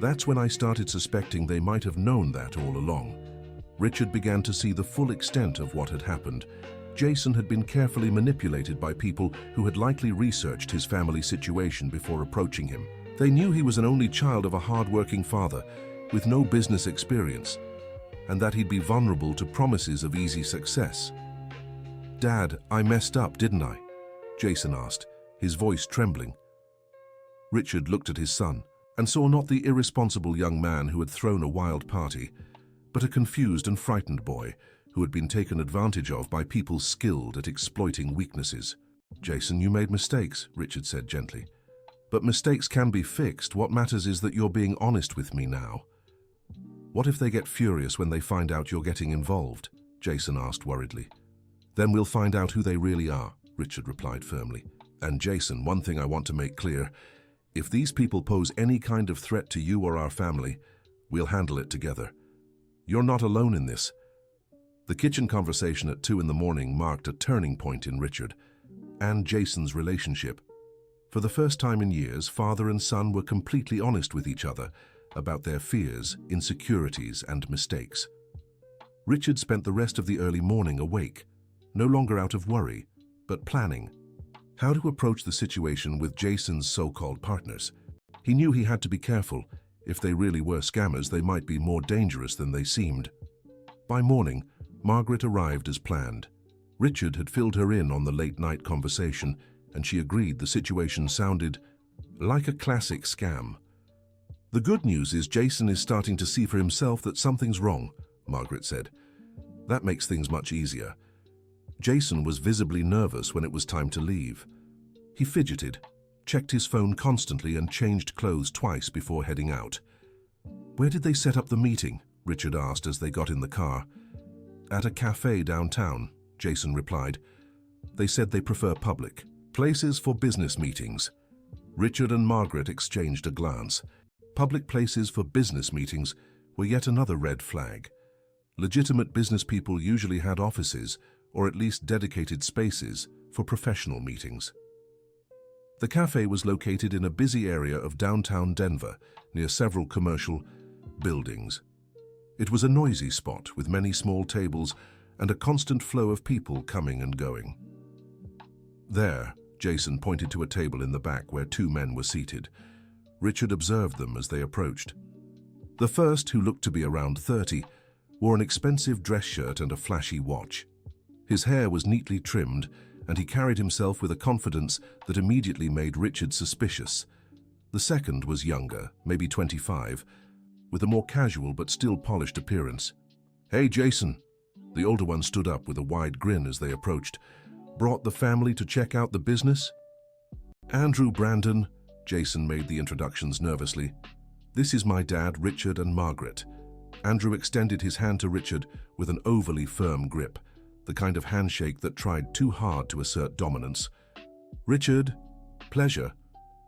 That's when I started suspecting they might have known that all along. Richard began to see the full extent of what had happened. Jason had been carefully manipulated by people who had likely researched his family situation before approaching him. They knew he was an only child of a hard-working father with no business experience, and that he'd be vulnerable to promises of easy success. Dad, I messed up, didn't I? Jason asked, his voice trembling. Richard looked at his son and saw not the irresponsible young man who had thrown a wild party, but a confused and frightened boy who had been taken advantage of by people skilled at exploiting weaknesses. Jason, you made mistakes, Richard said gently. But mistakes can be fixed. What matters is that you're being honest with me now. What if they get furious when they find out you're getting involved? Jason asked worriedly. Then we'll find out who they really are, Richard replied firmly. And Jason, one thing I want to make clear. If these people pose any kind of threat to you or our family, we'll handle it together. You're not alone in this. The kitchen conversation at 2 in the morning marked a turning point in Richard and Jason's relationship. For the first time in years, father and son were completely honest with each other about their fears, insecurities, and mistakes. Richard spent the rest of the early morning awake, no longer out of worry, but planning how to approach the situation with Jason's so-called partners. He knew he had to be careful. If they really were scammers, they might be more dangerous than they seemed. By morning, Margaret arrived as planned. Richard had filled her in on the late-night conversation, and she agreed the situation sounded like a classic scam. The good news is Jason is starting to see for himself that something's wrong, Margaret said. That makes things much easier. Jason was visibly nervous when it was time to leave. He fidgeted, checked his phone constantly, and changed clothes twice before heading out. Where did they set up the meeting? Richard asked as they got in the car. At a cafe downtown, Jason replied. They said they prefer public places for business meetings. Richard and Margaret exchanged a glance. Public places for business meetings were yet another red flag. Legitimate business people usually had offices, or at least dedicated spaces, for professional meetings. The cafe was located in a busy area of downtown Denver, near several commercial buildings. It was a noisy spot with many small tables and a constant flow of people coming and going. There, Jason pointed to a table in the back where 2 men were seated. Richard observed them as they approached. The first, who looked to be around 30, wore an expensive dress shirt and a flashy watch. His hair was neatly trimmed, and he carried himself with a confidence that immediately made Richard suspicious. The second was younger, maybe 25, with a more casual but still polished appearance. Hey, Jason. The older one stood up with a wide grin as they approached. Brought the family to check out the business? Andrew, Brandon, Jason made the introductions nervously. This is my dad, Richard, and Margaret. Andrew extended his hand to Richard with an overly firm grip, the kind of handshake that tried too hard to assert dominance. Richard, pleasure.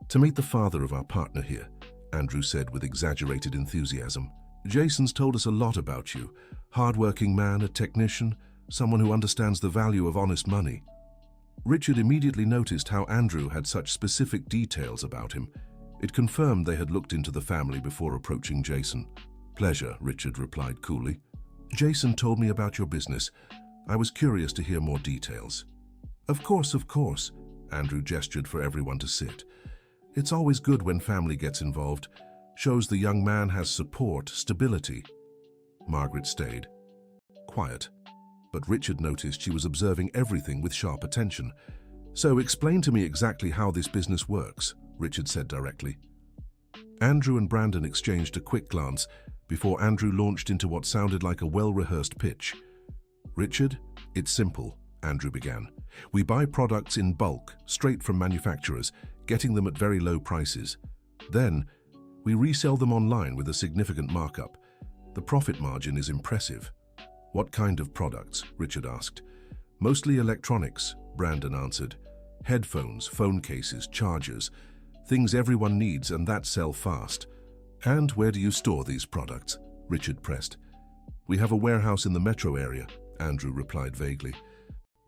To meet the father of our partner here, Andrew said with exaggerated enthusiasm. Jason's told us a lot about you. Hard-working man, a technician, someone who understands the value of honest money. Richard immediately noticed how Andrew had such specific details about him. It confirmed they had looked into the family before approaching Jason. "Pleasure," Richard replied coolly. "Jason told me about your business. I was curious to hear more details." Of course," Andrew gestured for everyone to sit. "It's always good when family gets involved. Shows the young man has support, stability." Margaret stayed, quiet, but Richard noticed she was observing everything with sharp attention. "So explain to me exactly how this business works," Richard said directly. Andrew and Brandon exchanged a quick glance before Andrew launched into what sounded like a well-rehearsed pitch. "Richard, it's simple," Andrew began. "We buy products in bulk, straight from manufacturers, getting them at very low prices. Then, we resell them online with a significant markup. The profit margin is impressive." "What kind of products?" Richard asked. "Mostly electronics," Brandon answered. "Headphones, phone cases, chargers, things everyone needs and that sell fast." "And where do you store these products?" Richard pressed. "We have a warehouse in the metro area," Andrew replied vaguely.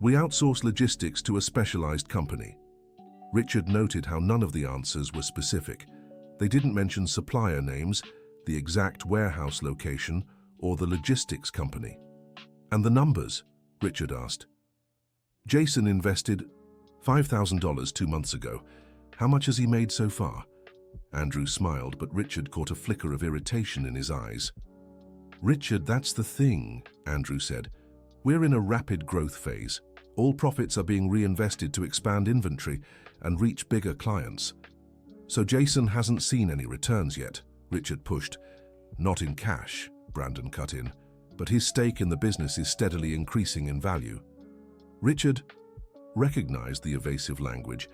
"We outsource logistics to a specialized company." Richard noted how none of the answers were specific. They didn't mention supplier names, the exact warehouse location, or the logistics company. "And the numbers?" Richard asked. "Jason invested $5,000 2 months ago. How much has he made so far?" Andrew smiled, but Richard caught a flicker of irritation in his eyes. "Richard, that's the thing," Andrew said. "We're in a rapid growth phase. All profits are being reinvested to expand inventory and reach bigger clients. So Jason hasn't seen any returns yet," Richard pushed. "Not in cash," Brandon cut in, "but his stake in the business is steadily increasing in value." Richard recognized the evasive language.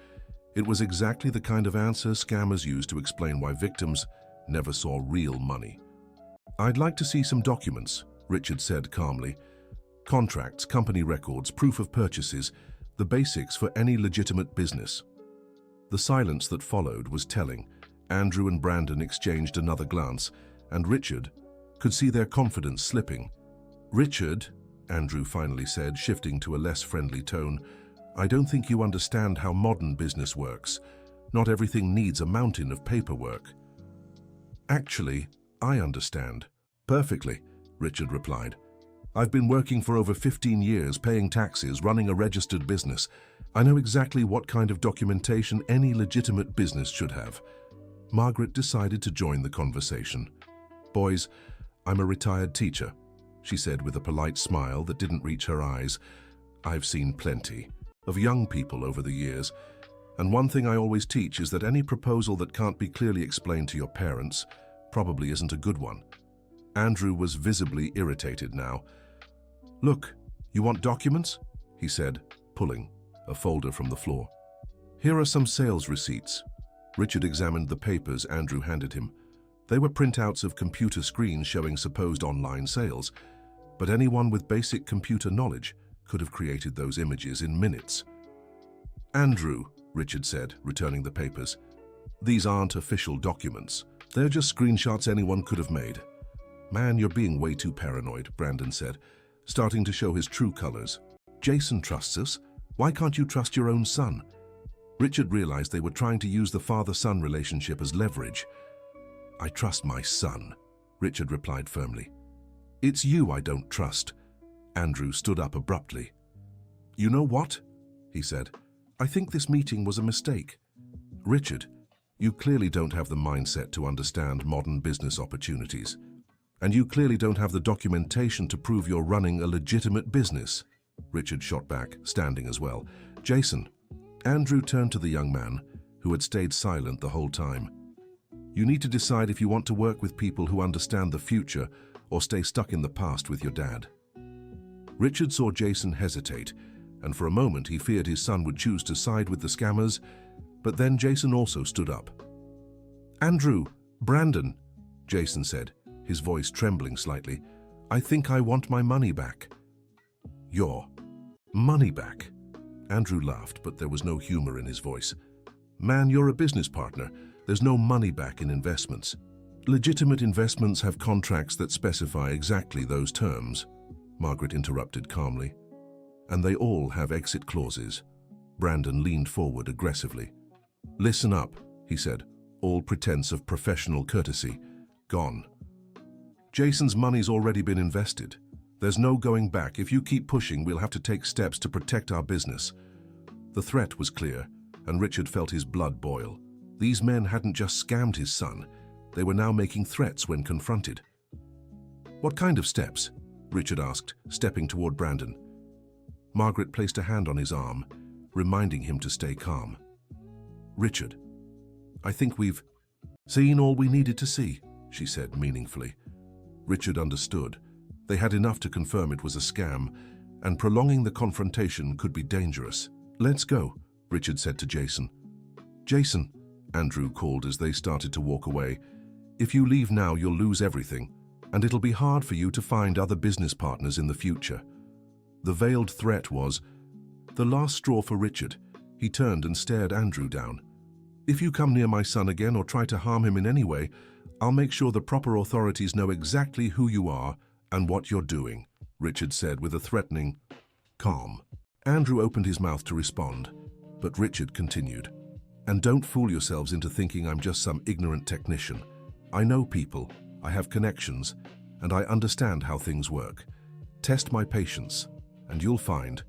It was exactly the kind of answer scammers use to explain why victims never saw real money. "I'd like to see some documents," Richard said calmly. "Contracts, company records, proof of purchases, the basics for any legitimate business." The silence that followed was telling. Andrew and Brandon exchanged another glance, and Richard could see their confidence slipping. "Richard," Andrew finally said, shifting to a less friendly tone, "I don't think you understand how modern business works. Not everything needs a mountain of paperwork." "Actually, I understand perfectly," Richard replied. "I've been working for over 15 years, paying taxes, running a registered business. I know exactly what kind of documentation any legitimate business should have." Margaret decided to join the conversation. "Boys, I'm a retired teacher," she said with a polite smile that didn't reach her eyes. "I've seen plenty of young people over the years, and one thing I always teach is that any proposal that can't be clearly explained to your parents probably isn't a good one." Andrew was visibly irritated now. "Look, you want documents?" he said, pulling a folder from the floor. "Here are some sales receipts." Richard examined the papers Andrew handed him. They were printouts of computer screens showing supposed online sales, but anyone with basic computer knowledge could have created those images in minutes. "Andrew," Richard said, returning the papers, "these aren't official documents. They're just screenshots anyone could have made." "Man, you're being way too paranoid," Brandon said, starting to show his true colors. "Jason trusts us. Why can't you trust your own son?" Richard realized they were trying to use the father-son relationship as leverage. "I trust my son," Richard replied firmly. "It's you I don't trust." Andrew stood up abruptly. "You know what?" he said. "I think this meeting was a mistake. Richard, you clearly don't have the mindset to understand modern business opportunities. And you clearly don't have the documentation to prove you're running a legitimate business." Richard shot back, standing as well. "Jason." Andrew turned to the young man, who had stayed silent the whole time. "You need to decide if you want to work with people who understand the future or stay stuck in the past with your dad." Richard saw Jason hesitate, and for a moment he feared his son would choose to side with the scammers, but then Jason also stood up. "Andrew, Brandon," Jason said, his voice trembling slightly, "I think I want my money back." "Your money back?" Andrew laughed, but there was no humor in his voice. "Man, you're a business partner. There's no money back in investments. Legitimate investments have contracts that specify exactly those terms," Margaret interrupted calmly. "And they all have exit clauses." Brandon leaned forward aggressively. "Listen up," he said. all pretense of professional courtesy gone. Jason's money's already been invested. There's no going back. If you keep pushing, we'll have to take steps to protect our business. The threat was clear, and Richard felt his blood boil. These men hadn't just scammed his son, they were now making threats when confronted. What kind of steps? Richard asked, stepping toward Brandon. Margaret placed a hand on his arm, reminding him to stay calm. Richard, I think we've seen all we needed to see, she said meaningfully. Richard understood. They had enough to confirm it was a scam, and prolonging the confrontation could be dangerous. Let's go, Richard said to Jason. Jason, Andrew called as they started to walk away. If you leave now, you'll lose everything, and it'll be hard for you to find other business partners in the future. The veiled threat was the last straw for Richard. He turned and stared Andrew down. If you come near my son again or try to harm him in any way, I'll make sure the proper authorities know exactly who you are and what you're doing, Richard said with a threatening calm. Andrew opened his mouth to respond, but Richard continued. And don't fool yourselves into thinking I'm just some ignorant technician. I know people, I have connections, and I understand how things work. Test my patience, and you'll find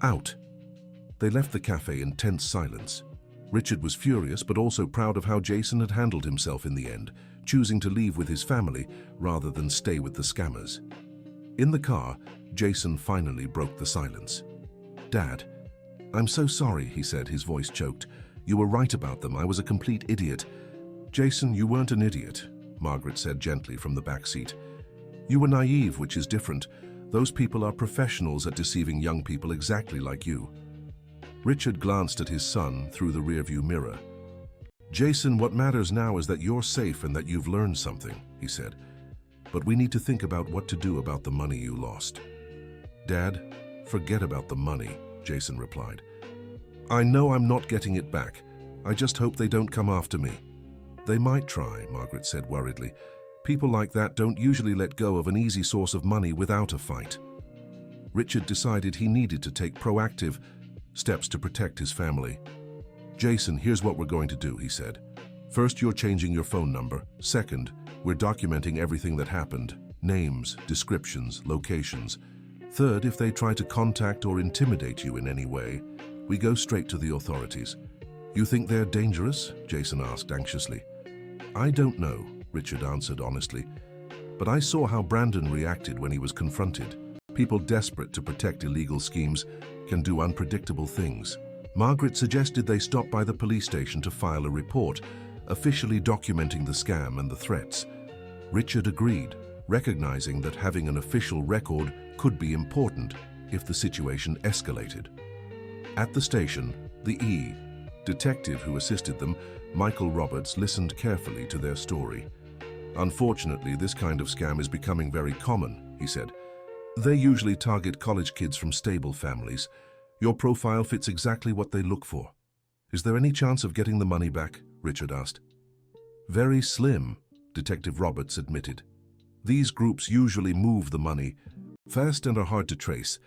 out. They left the cafe in tense silence. Richard was furious but also proud of how Jason had handled himself in the end, choosing to leave with his family rather than stay with the scammers. In the car, Jason finally broke the silence. Dad, I'm so sorry, he said, his voice choked. You were right about them. I was a complete idiot. Jason, you weren't an idiot, Margaret said gently from the back seat. You were naive, which is different. Those people are professionals at deceiving young people exactly like you. Richard glanced at his son through the rearview mirror. Jason, what matters now is that you're safe and that you've learned something, he said. But we need to think about what to do about the money you lost. Dad, forget about the money, Jason replied. I know I'm not getting it back. I just hope they don't come after me. They might try, Margaret said worriedly. People like that don't usually let go of an easy source of money without a fight. Richard decided he needed to take proactive steps to protect his family. Jason, here's what we're going to do, he said. First, you're changing your phone number. Second, we're documenting everything that happened. Names, descriptions, locations. Third, if they try to contact or intimidate you in any way, we go straight to the authorities. You think they're dangerous? Jason asked anxiously. I don't know, Richard answered honestly. But I saw how Brandon reacted when he was confronted. People desperate to protect illegal schemes can do unpredictable things. Margaret suggested they stop by the police station to file a report, officially documenting the scam and the threats. Richard agreed, recognizing that having an official record could be important if the situation escalated. At the station, the detective who assisted them, Michael Roberts, listened carefully to their story. Unfortunately, this kind of scam is becoming very common, he said. They usually target college kids from stable families. Your profile fits exactly what they look for. Is there any chance of getting the money back? Richard asked. Very slim, Detective Roberts admitted. These groups usually move the money fast and are hard to trace,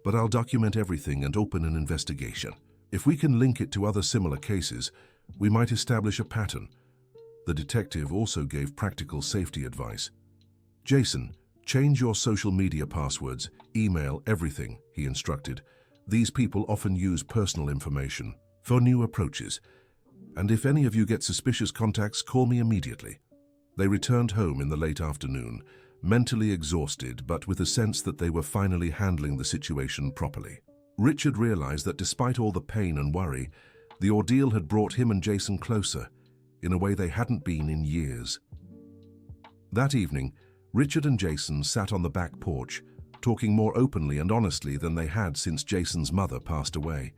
but I'll document everything and open an investigation. If we can link it to other similar cases, we might establish a pattern. The detective also gave practical safety advice. Jason, change your social media passwords, email, everything, he instructed. These people often use personal information for new approaches. And if any of you get suspicious contacts, call me immediately. They returned home in the late afternoon, mentally exhausted, but with a sense that they were finally handling the situation properly. Richard realized that despite all the pain and worry, the ordeal had brought him and Jason closer, in a way they hadn't been in years. That evening, Richard and Jason sat on the back porch, talking more openly and honestly than they had since Jason's mother passed away.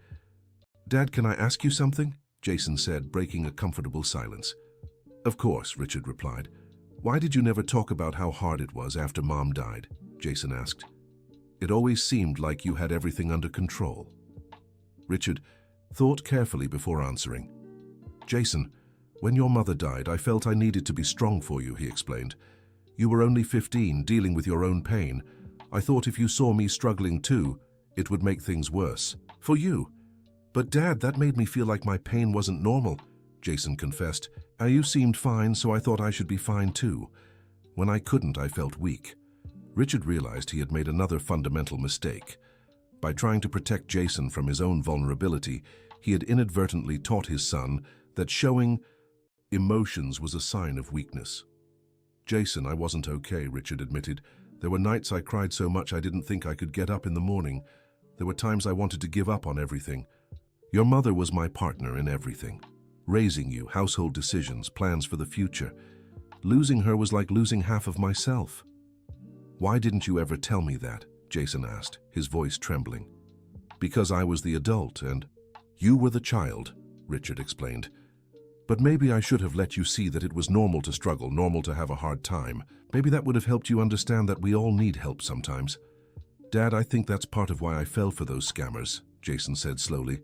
Dad, can I ask you something? Jason said, breaking a comfortable silence. Of course, Richard replied. Why did you never talk about how hard it was after Mom died? Jason asked. It always seemed like you had everything under control. Richard thought carefully before answering. Jason, when your mother died, I felt I needed to be strong for you, he explained. You were only 15, dealing with your own pain. I thought if you saw me struggling too, it would make things worse. For you. But Dad, that made me feel like my pain wasn't normal, Jason confessed. You seemed fine, so I thought I should be fine too. When I couldn't, I felt weak. Richard realized he had made another fundamental mistake. By trying to protect Jason from his own vulnerability, he had inadvertently taught his son that showing emotions was a sign of weakness. Jason, I wasn't okay, Richard admitted. There were nights I cried so much I didn't think I could get up in the morning. There were times I wanted to give up on everything. Your mother was my partner in everything. Raising you, household decisions, plans for the future. Losing her was like losing half of myself. Why didn't you ever tell me that? Jason asked, his voice trembling. Because I was the adult and you were the child, Richard explained. But maybe I should have let you see that it was normal to struggle, normal to have a hard time. Maybe that would have helped you understand that we all need help sometimes. Dad, I think that's part of why I fell for those scammers, Jason said slowly.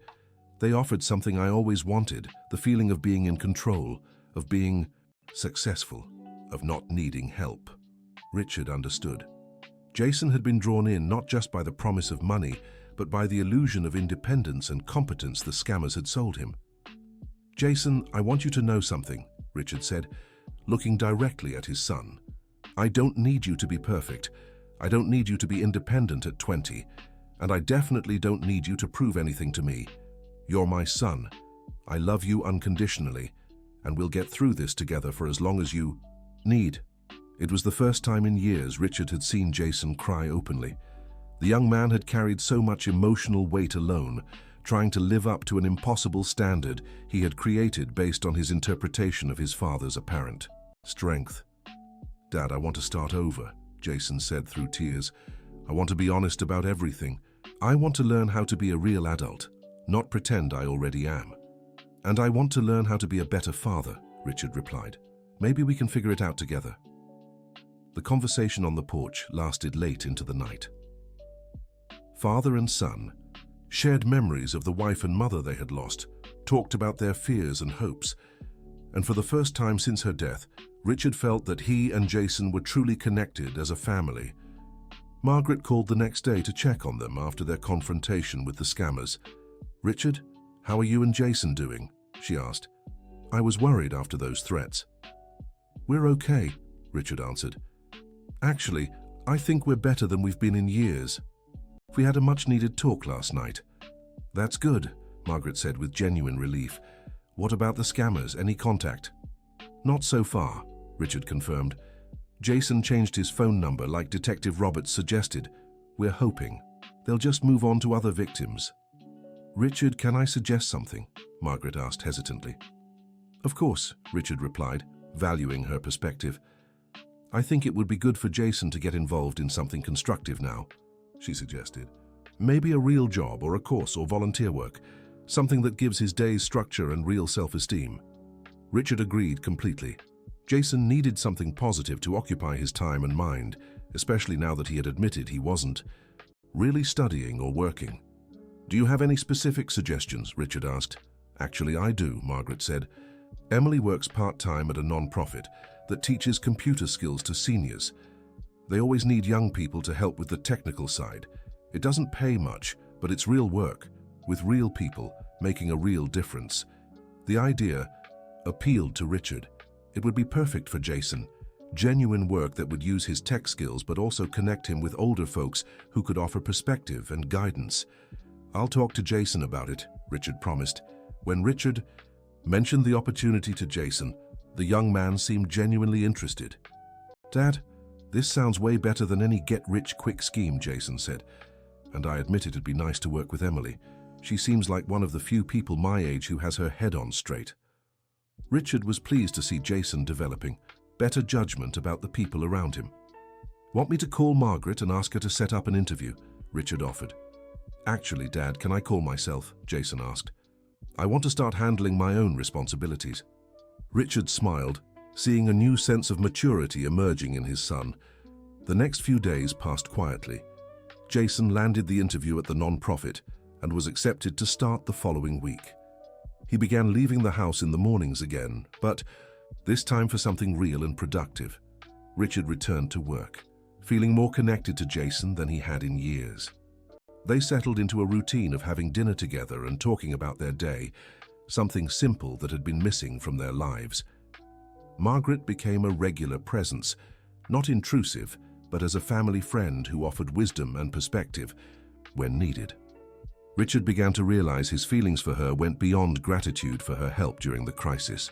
They offered something I always wanted, the feeling of being in control, of being successful, of not needing help. Richard understood. Jason had been drawn in not just by the promise of money, but by the illusion of independence and competence the scammers had sold him. Jason, I want you to know something, Richard said, looking directly at his son. I don't need you to be perfect. I don't need you to be independent at 20, and I definitely don't need you to prove anything to me. You're my son. I love you unconditionally, and we'll get through this together for as long as you need. It was the first time in years Richard had seen Jason cry openly. The young man had carried so much emotional weight alone, trying to live up to an impossible standard he had created based on his interpretation of his father's apparent strength. Dad, I want to start over, Jason said through tears. I want to be honest about everything. I want to learn how to be a real adult, not pretend I already am. And I want to learn how to be a better father, Richard replied. Maybe we can figure it out together. The conversation on the porch lasted late into the night. Father and son shared memories of the wife and mother they had lost, talked about their fears and hopes, and for the first time since her death, Richard felt that he and Jason were truly connected as a family. Margaret called the next day to check on them after their confrontation with the scammers. Richard, how are you and Jason doing? She asked. I was worried after those threats. We're okay, Richard answered. Actually, I think we're better than we've been in years. We had a much-needed talk last night. That's good, Margaret said with genuine relief. What about the scammers? Any contact? Not so far, Richard confirmed. Jason changed his phone number like Detective Roberts suggested. We're hoping. They'll just move on to other victims. Richard, can I suggest something? Margaret asked hesitantly. Of course, Richard replied, valuing her perspective. I think it would be good for Jason to get involved in something constructive now, she suggested. Maybe a real job or a course or volunteer work, something that gives his days structure and real self-esteem. Richard agreed completely. Jason needed something positive to occupy his time and mind, especially now that he had admitted he wasn't really studying or working. Do you have any specific suggestions? Richard asked. Actually, I do, Margaret said. Emily works part-time at a non-profit that teaches computer skills to seniors. They always need young people to help with the technical side. It doesn't pay much, but it's real work, with real people, making a real difference. The idea appealed to Richard. It would be perfect for Jason. Genuine work that would use his tech skills but also connect him with older folks who could offer perspective and guidance. I'll talk to Jason about it, Richard promised. When Richard mentioned the opportunity to Jason, the young man seemed genuinely interested. Dad, this sounds way better than any get-rich-quick scheme, Jason said. And I admit it'd be nice to work with Emily. She seems like one of the few people my age who has her head on straight. Richard was pleased to see Jason developing better judgment about the people around him. Want me to call Margaret and ask her to set up an interview? Richard offered. Actually, Dad, can I call myself? Jason asked. I want to start handling my own responsibilities. Richard smiled, seeing a new sense of maturity emerging in his son. The next few days passed quietly. Jason landed the interview at the non-profit and was accepted to start the following week. He began leaving the house in the mornings again, but this time for something real and productive. Richard returned to work, feeling more connected to Jason than he had in years. They settled into a routine of having dinner together and talking about their day, something simple that had been missing from their lives. Margaret became a regular presence, not intrusive, but as a family friend who offered wisdom and perspective when needed. Richard began to realize his feelings for her went beyond gratitude for her help during the crisis.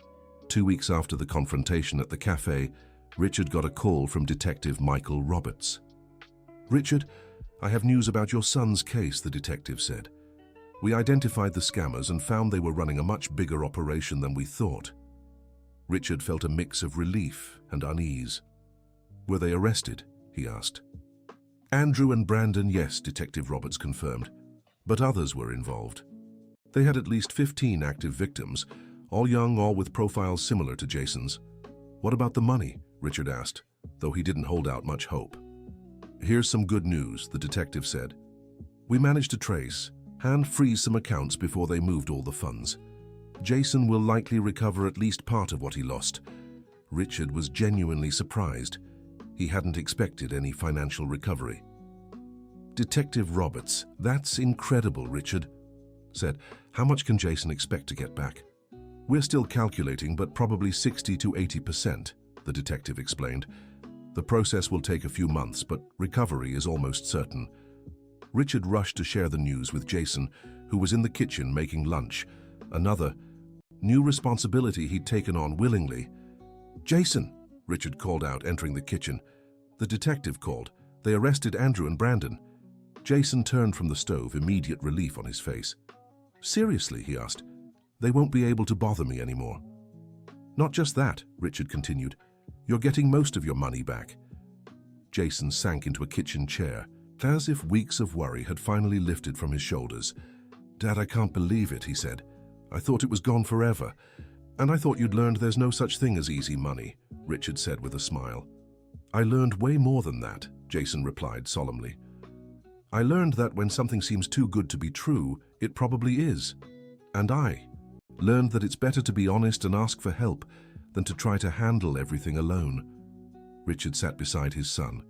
2 weeks after the confrontation at the cafe, Richard got a call from Detective Michael Roberts. "Richard, I have news about your son's case," the detective said. "We identified the scammers and found they were running a much bigger operation than we thought." Richard felt a mix of relief and unease. "Were they arrested?" he asked. "Andrew and Brandon, yes," Detective Roberts confirmed, but others were involved. They had at least 15 active victims, all young, all with profiles similar to Jason's. "What about the money?" Richard asked, though he didn't hold out much hope. "Here's some good news," the detective said. "We managed to trace and freeze some accounts before they moved all the funds. Jason will likely recover at least part of what he lost." Richard was genuinely surprised. He hadn't expected any financial recovery. "Detective Roberts, that's incredible," Richard said. "How much can Jason expect to get back?" "We're still calculating, but probably 60 to 80%, the detective explained. "The process will take a few months, but recovery is almost certain." Richard rushed to share the news with Jason, who was in the kitchen making lunch, another new responsibility he'd taken on willingly. "Jason," Richard called out, entering the kitchen. "The detective called. They arrested Andrew and Brandon." Jason turned from the stove, immediate relief on his face. "Seriously?" he asked. "They won't be able to bother me anymore." "Not just that," Richard continued. "You're getting most of your money back." Jason sank into a kitchen chair, as if weeks of worry had finally lifted from his shoulders. "Dad, I can't believe it," he said. "I thought it was gone forever. And I thought you'd learned there's no such thing as easy money," Richard said with a smile. "I learned way more than that," Jason replied solemnly. "I learned that when something seems too good to be true, it probably is. And I learned that it's better to be honest and ask for help than to try to handle everything alone." Richard sat beside his son,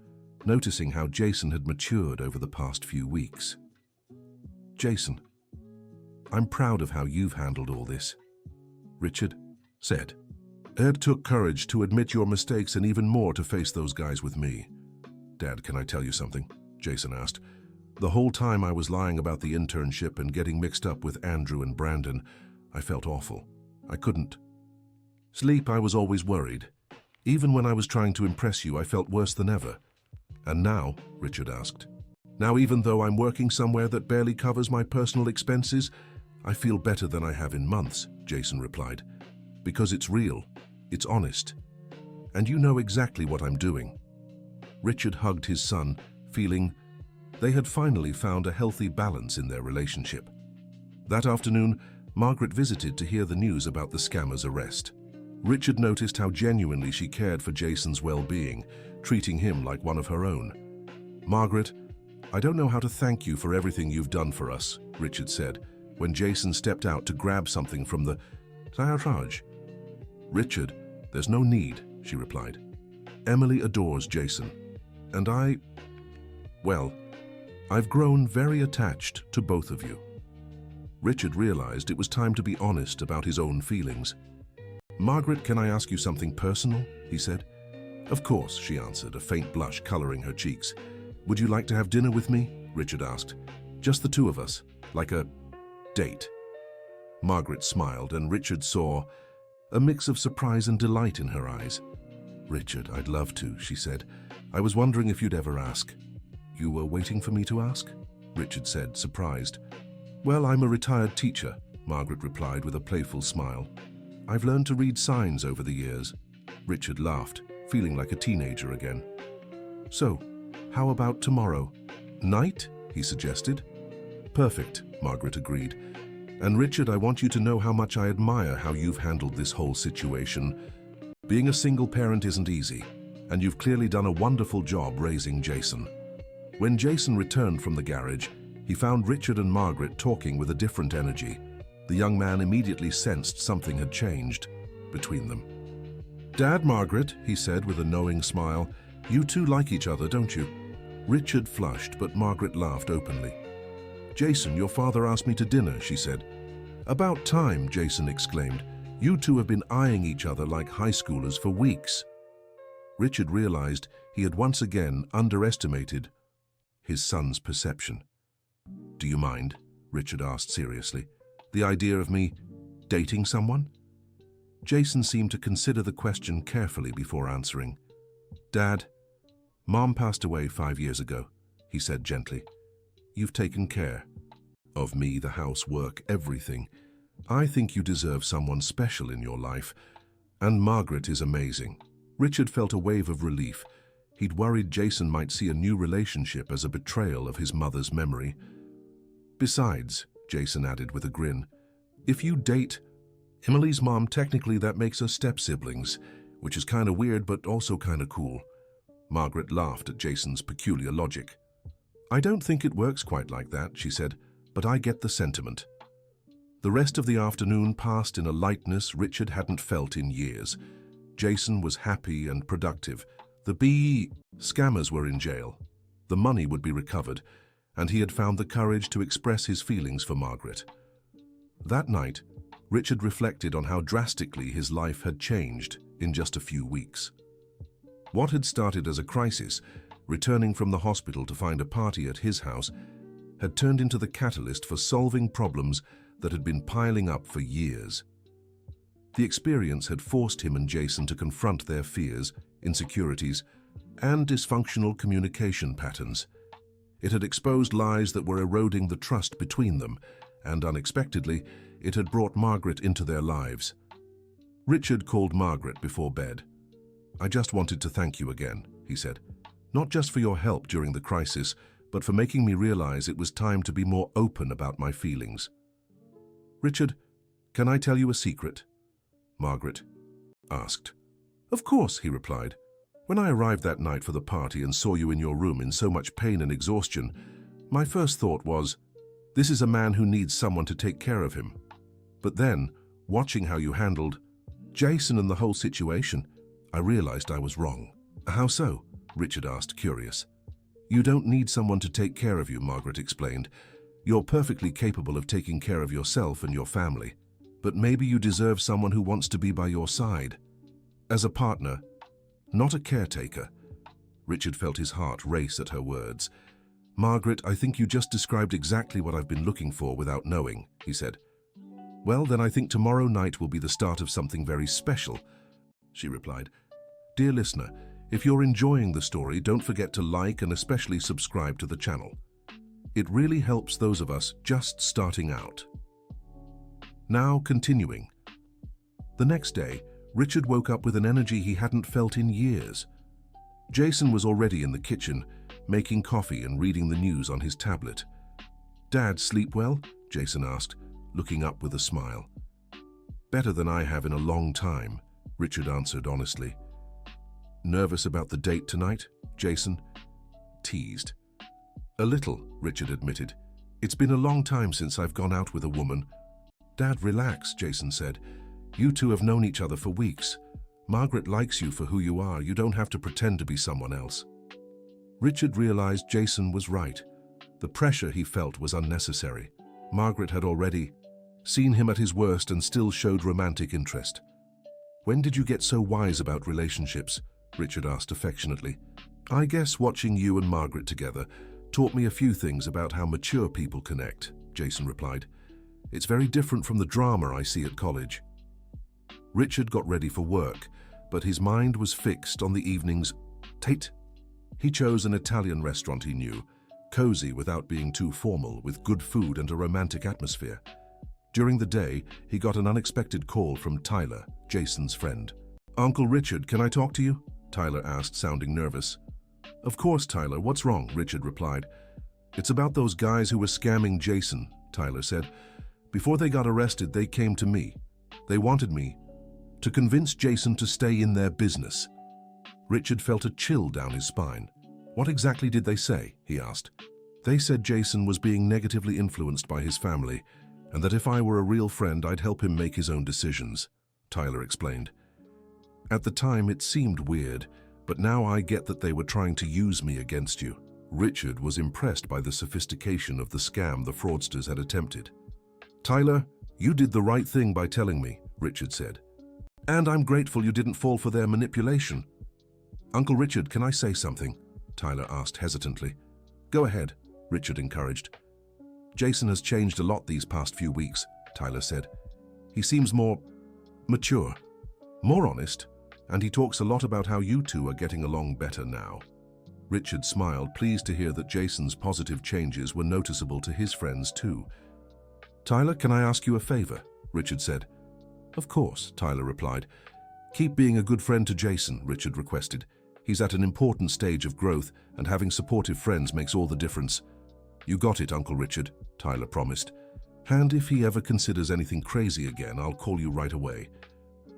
noticing how Jason had matured over the past few weeks. "Jason, I'm proud of how you've handled all this," Richard said. "It took courage to admit your mistakes and even more to face those guys with me." "Dad, can I tell you something?" Jason asked. "The whole time I was lying about the internship and getting mixed up with Andrew and Brandon, I felt awful. I couldn't sleep. I was always worried. Even when I was trying to impress you, I felt worse than ever." "And now?" Richard asked. "Now, even though I'm working somewhere that barely covers my personal expenses, I feel better than I have in months," Jason replied. "Because it's real, it's honest, and you know exactly what I'm doing." Richard hugged his son, feeling they had finally found a healthy balance in their relationship. That afternoon, Margaret visited to hear the news about the scammer's arrest. Richard noticed how genuinely she cared for Jason's well-being, treating him like one of her own. "Margaret, I don't know how to thank you for everything you've done for us," Richard said, when Jason stepped out to grab something from the garage. "Richard, there's no need," she replied. "Emily adores Jason, and I've grown very attached to both of you." Richard realized it was time to be honest about his own feelings. "Margaret, can I ask you something personal?" he said. "Of course," she answered, a faint blush coloring her cheeks. "Would you like to have dinner with me?" Richard asked. "Just the two of us, like a date." Margaret smiled, and Richard saw a mix of surprise and delight in her eyes. "Richard, I'd love to," she said. "I was wondering if you'd ever ask." "You were waiting for me to ask?" Richard said, surprised. "Well, I'm a retired teacher," Margaret replied with a playful smile. "I've learned to read signs over the years." Richard laughed, feeling like a teenager again. "So, how about tomorrow night?" he suggested. "Perfect," Margaret agreed. "And Richard, I want you to know how much I admire how you've handled this whole situation. Being a single parent isn't easy, and you've clearly done a wonderful job raising Jason." When Jason returned from the garage, he found Richard and Margaret talking with a different energy. The young man immediately sensed something had changed between them. "Dad, Margaret," he said with a knowing smile, "you two like each other, don't you?" Richard flushed, but Margaret laughed openly. "Jason, your father asked me to dinner," she said. "About time," Jason exclaimed. "You two have been eyeing each other like high schoolers for weeks." Richard realized he had once again underestimated his son's perception. "Do you mind?" Richard asked seriously. "The idea of me dating someone?" Jason seemed to consider the question carefully before answering. "Dad, Mom passed away 5 years ago," he said gently. "You've taken care of me, the house, work, everything. I think you deserve someone special in your life, and Margaret is amazing." Richard felt a wave of relief. He'd worried Jason might see a new relationship as a betrayal of his mother's memory. "Besides," Jason added with a grin, "if you date Emily's mom, technically that makes us step-siblings, which is kind of weird but also kind of cool." Margaret laughed at Jason's peculiar logic. "I don't think it works quite like that," she said, "but I get the sentiment." The rest of the afternoon passed in a lightness Richard hadn't felt in years. Jason was happy and productive. The scammers were in jail. The money would be recovered, and he had found the courage to express his feelings for Margaret. That night, Richard reflected on how drastically his life had changed in just a few weeks. What had started as a crisis, returning from the hospital to find a party at his house, had turned into the catalyst for solving problems that had been piling up for years. The experience had forced him and Jason to confront their fears, insecurities, and dysfunctional communication patterns. It had exposed lies that were eroding the trust between them, and unexpectedly, it had brought Margaret into their lives. Richard called Margaret before bed. "I just wanted to thank you again," he said. "Not just for your help during the crisis, but for making me realize it was time to be more open about my feelings." "Richard, can I tell you a secret?" Margaret asked. "Of course," he replied. "When I arrived that night for the party and saw you in your room in so much pain and exhaustion, my first thought was, this is a man who needs someone to take care of him. But then, watching how you handled Jason and the whole situation, I realized I was wrong." "How so?" Richard asked, curious. "You don't need someone to take care of you," Margaret explained. "You're perfectly capable of taking care of yourself and your family. But maybe you deserve someone who wants to be by your side. As a partner, not a caretaker." Richard felt his heart race at her words. "Margaret, I think you just described exactly what I've been looking for without knowing," he said. "Well, then I think tomorrow night will be the start of something very special," she replied. "Dear listener, if you're enjoying the story, don't forget to like and especially subscribe to the channel. It really helps those of us just starting out." Now continuing. The next day, Richard woke up with an energy he hadn't felt in years. Jason was already in the kitchen, making coffee and reading the news on his tablet. "Dad, sleep well?" Jason asked, looking up with a smile. "Better than I have in a long time," Richard answered honestly. "Nervous about the date tonight?" Jason teased. "A little," Richard admitted. "It's been a long time since I've gone out with a woman." "Dad, relax," Jason said. "You two have known each other for weeks. Margaret likes you for who you are. You don't have to pretend to be someone else." Richard realized Jason was right. The pressure he felt was unnecessary. Margaret had already seen him at his worst and still showed romantic interest. "When did you get so wise about relationships?" Richard asked affectionately. "I guess watching you and Margaret together taught me a few things about how mature people connect," Jason replied. "It's very different from the drama I see at college." Richard got ready for work, but his mind was fixed on the evening's date. He chose an Italian restaurant he knew, cozy without being too formal, with good food and a romantic atmosphere. During the day, he got an unexpected call from Tyler, Jason's friend. "Uncle Richard, can I talk to you?" Tyler asked, sounding nervous. "Of course, Tyler. What's wrong?" Richard replied. "It's about those guys who were scamming Jason," Tyler said. "Before they got arrested, they came to me. They wanted me to convince Jason to stay in their business." Richard felt a chill down his spine. "What exactly did they say?" he asked. "They said Jason was being negatively influenced by his family, and that if I were a real friend, I'd help him make his own decisions," Tyler explained. "At the time, it seemed weird, but now I get that they were trying to use me against you." Richard was impressed by the sophistication of the scam the fraudsters had attempted. "Tyler, You did the right thing by telling me, Richard said. And I'm grateful you didn't fall for their manipulation. Uncle Richard, can I say something? Tyler asked hesitantly. Go ahead, Richard encouraged. Jason has changed a lot these past few weeks, Tyler said. He seems more mature, more honest, and he talks a lot about how you two are getting along better now. Richard smiled, pleased to hear that Jason's positive changes were noticeable to his friends too. Tyler, can I ask you a favor? Richard said. Of course, Tyler replied. Keep being a good friend to Jason, Richard requested. He's at an important stage of growth, and having supportive friends makes all the difference. You got it, Uncle Richard, Tyler promised. And if he ever considers anything crazy again, I'll call you right away.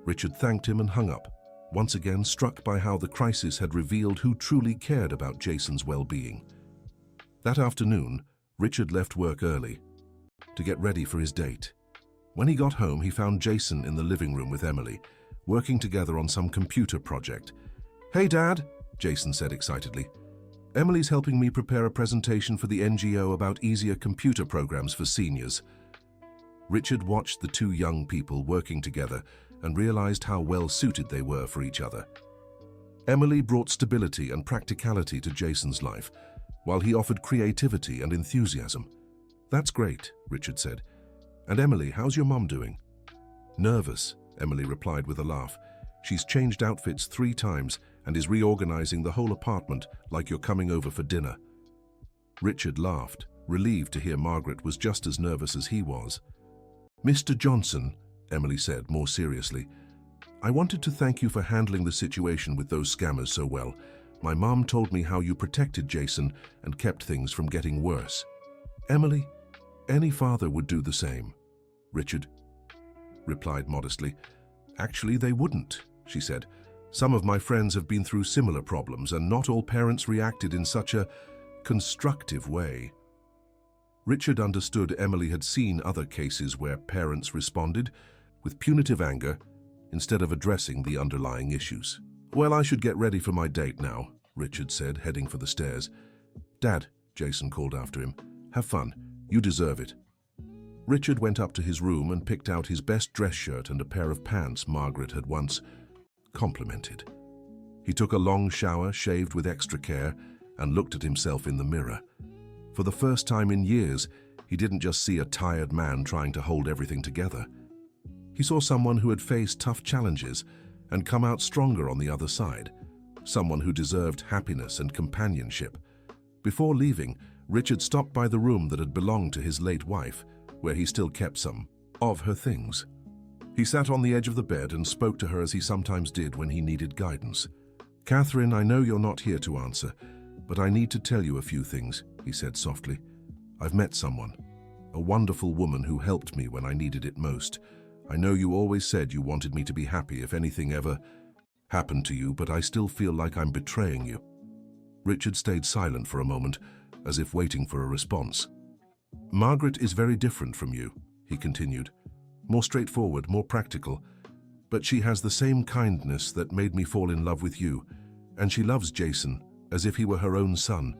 Richard thanked him and hung up, once again struck by how the crisis had revealed who truly cared about Jason's well-being. That afternoon, Richard left work early to get ready for his date. When he got home, he found Jason in the living room with Emily, working together on some computer project. Hey, Dad, Jason said excitedly. Emily's helping me prepare a presentation for the NGO about easier computer programs for seniors. Richard watched the two young people working together and realized how well suited they were for each other. Emily brought stability and practicality to Jason's life, while he offered creativity and enthusiasm. That's great, Richard said. And Emily, how's your mom doing? Nervous, Emily replied with a laugh. She's changed outfits 3 times and is reorganizing the whole apartment like you're coming over for dinner. Richard laughed, relieved to hear Margaret was just as nervous as he was. Mr. Johnson, Emily said more seriously, I wanted to thank you for handling the situation with those scammers so well. My mom told me how you protected Jason and kept things from getting worse. Emily, any father would do the same. Richard replied modestly. Actually, they wouldn't, she said. Some of my friends have been through similar problems, and not all parents reacted in such a constructive way. Richard understood Emily had seen other cases where parents responded with punitive anger instead of addressing the underlying issues. Well, I should get ready for my date now, Richard said, heading for the stairs. Dad, Jason called after him, have fun. You deserve it. Richard went up to his room and picked out his best dress shirt and a pair of pants Margaret had once complimented. He took a long shower, shaved with extra care, and looked at himself in the mirror. For the first time in years, he didn't just see a tired man trying to hold everything together. He saw someone who had faced tough challenges and come out stronger on the other side, someone who deserved happiness and companionship. Before leaving, Richard stopped by the room that had belonged to his late wife, where he still kept some of her things. He sat on the edge of the bed and spoke to her as he sometimes did when he needed guidance. Catherine, I know you're not here to answer, but I need to tell you a few things, he said softly. I've met someone, a wonderful woman who helped me when I needed it most. I know you always said you wanted me to be happy if anything ever happened to you, but I still feel like I'm betraying you. Richard stayed silent for a moment, as if waiting for a response. Margaret is very different from you, he continued. More straightforward, more practical, but she has the same kindness that made me fall in love with you, and she loves Jason as if he were her own son.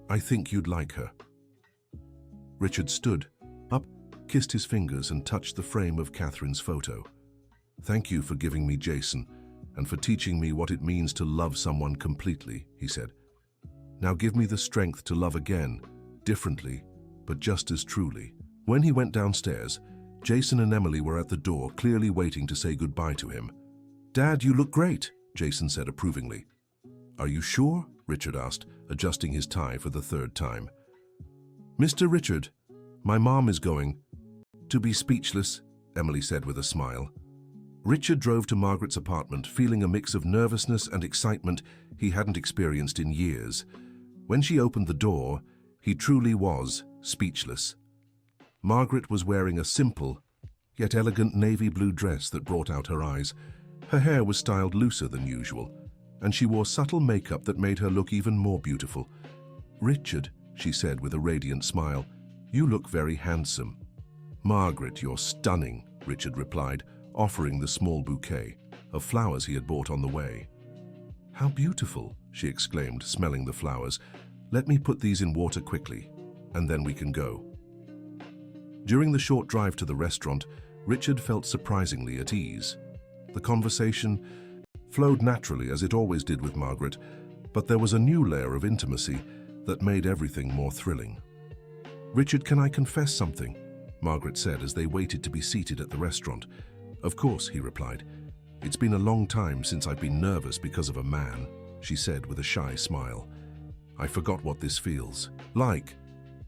I think you'd like her. Richard stood up, kissed his fingers, and touched the frame of Catherine's photo. Thank you for giving me Jason, and for teaching me what it means to love someone completely, he said. Now give me the strength to love again, differently, but just as truly. When he went downstairs, Jason and Emily were at the door, clearly waiting to say goodbye to him. Dad, you look great, Jason said approvingly. Are you sure? Richard asked, adjusting his tie for the 3rd time. Mr. Richard, my mom is going to be speechless, Emily said with a smile. Richard drove to Margaret's apartment, feeling a mix of nervousness and excitement he hadn't experienced in years. When she opened the door, he truly was speechless. Margaret was wearing a simple, yet elegant navy blue dress that brought out her eyes. Her hair was styled looser than usual, and she wore subtle makeup that made her look even more beautiful. Richard, she said with a radiant smile, you look very handsome. Margaret, you're stunning, Richard replied, offering the small bouquet of flowers he had bought on the way. How beautiful, she exclaimed, smelling the flowers. Let me put these in water quickly, and then we can go. During the short drive to the restaurant, Richard felt surprisingly at ease. The conversation flowed naturally as it always did with Margaret, but there was a new layer of intimacy that made everything more thrilling. "Richard, can I confess something?" Margaret said as they waited to be seated at the restaurant. "Of course," he replied. "It's been a long time since I've been nervous because of a man," she said with a shy smile. "I forgot what this feels like."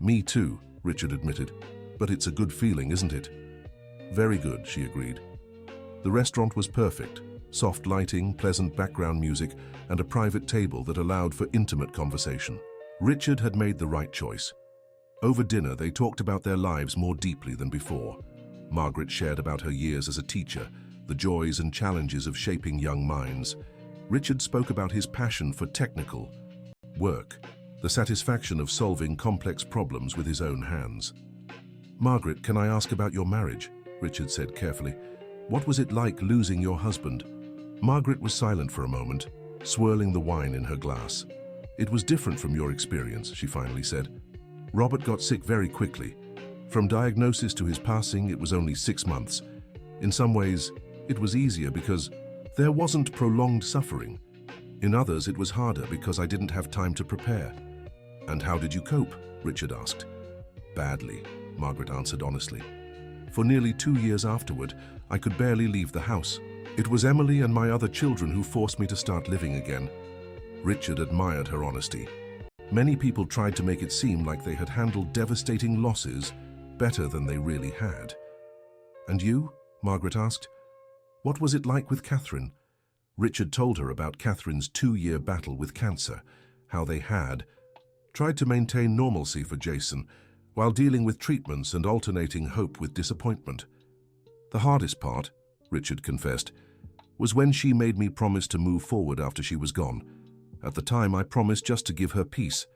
"Me too," Richard admitted. "But it's a good feeling, isn't it?" "Very good," she agreed. The restaurant was perfect. Soft lighting, pleasant background music, and a private table that allowed for intimate conversation. Richard had made the right choice. Over dinner, they talked about their lives more deeply than before. Margaret shared about her years as a teacher, the joys and challenges of shaping young minds. Richard spoke about his passion for technical work, the satisfaction of solving complex problems with his own hands. "Margaret, can I ask about your marriage?" Richard said carefully. "What was it like losing your husband?" Margaret was silent for a moment, swirling the wine in her glass. "It was different from your experience," she finally said. "Robert got sick very quickly. From diagnosis to his passing, it was only 6 months. In some ways, it was easier because there wasn't prolonged suffering. In others, it was harder because I didn't have time to prepare." "And how did you cope?" Richard asked. "Badly," Margaret answered honestly. "For nearly 2 years afterward, I could barely leave the house. It was Emily and my other children who forced me to start living again." Richard admired her honesty. Many people tried to make it seem like they had handled devastating losses better than they really had. "And you?" Margaret asked. "What was it like with Catherine?" Richard told her about Catherine's 2-year battle with cancer, how they had tried to maintain normalcy for Jason while dealing with treatments and alternating hope with disappointment. "The hardest part," Richard confessed, "was when she made me promise to move forward after she was gone. At the time, I promised just to give her peace.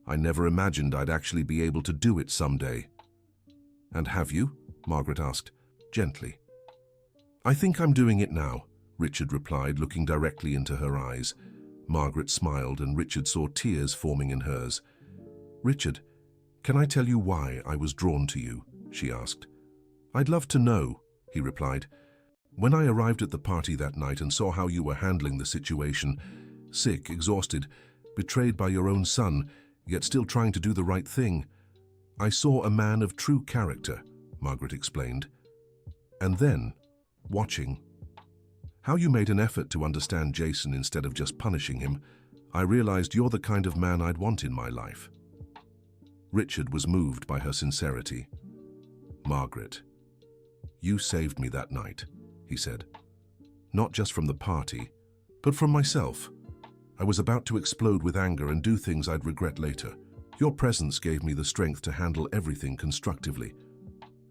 I never imagined I'd actually be able to do it someday." "And have you?" Margaret asked, gently. "I think I'm doing it now," Richard replied, looking directly into her eyes. Margaret smiled, and Richard saw tears forming in hers. "Richard, can I tell you why I was drawn to you?" she asked. "I'd love to know," he replied. "When I arrived at the party that night and saw how you were handling the situation, sick, exhausted, betrayed by your own son, yet still trying to do the right thing, I saw a man of true character," Margaret explained. "And then, watching how you made an effort to understand Jason instead of just punishing him, I realized you're the kind of man I'd want in my life." Richard was moved by her sincerity. "Margaret, you saved me that night," he said. "Not just from the party, but from myself. I was about to explode with anger and do things I'd regret later. Your presence gave me the strength to handle everything constructively."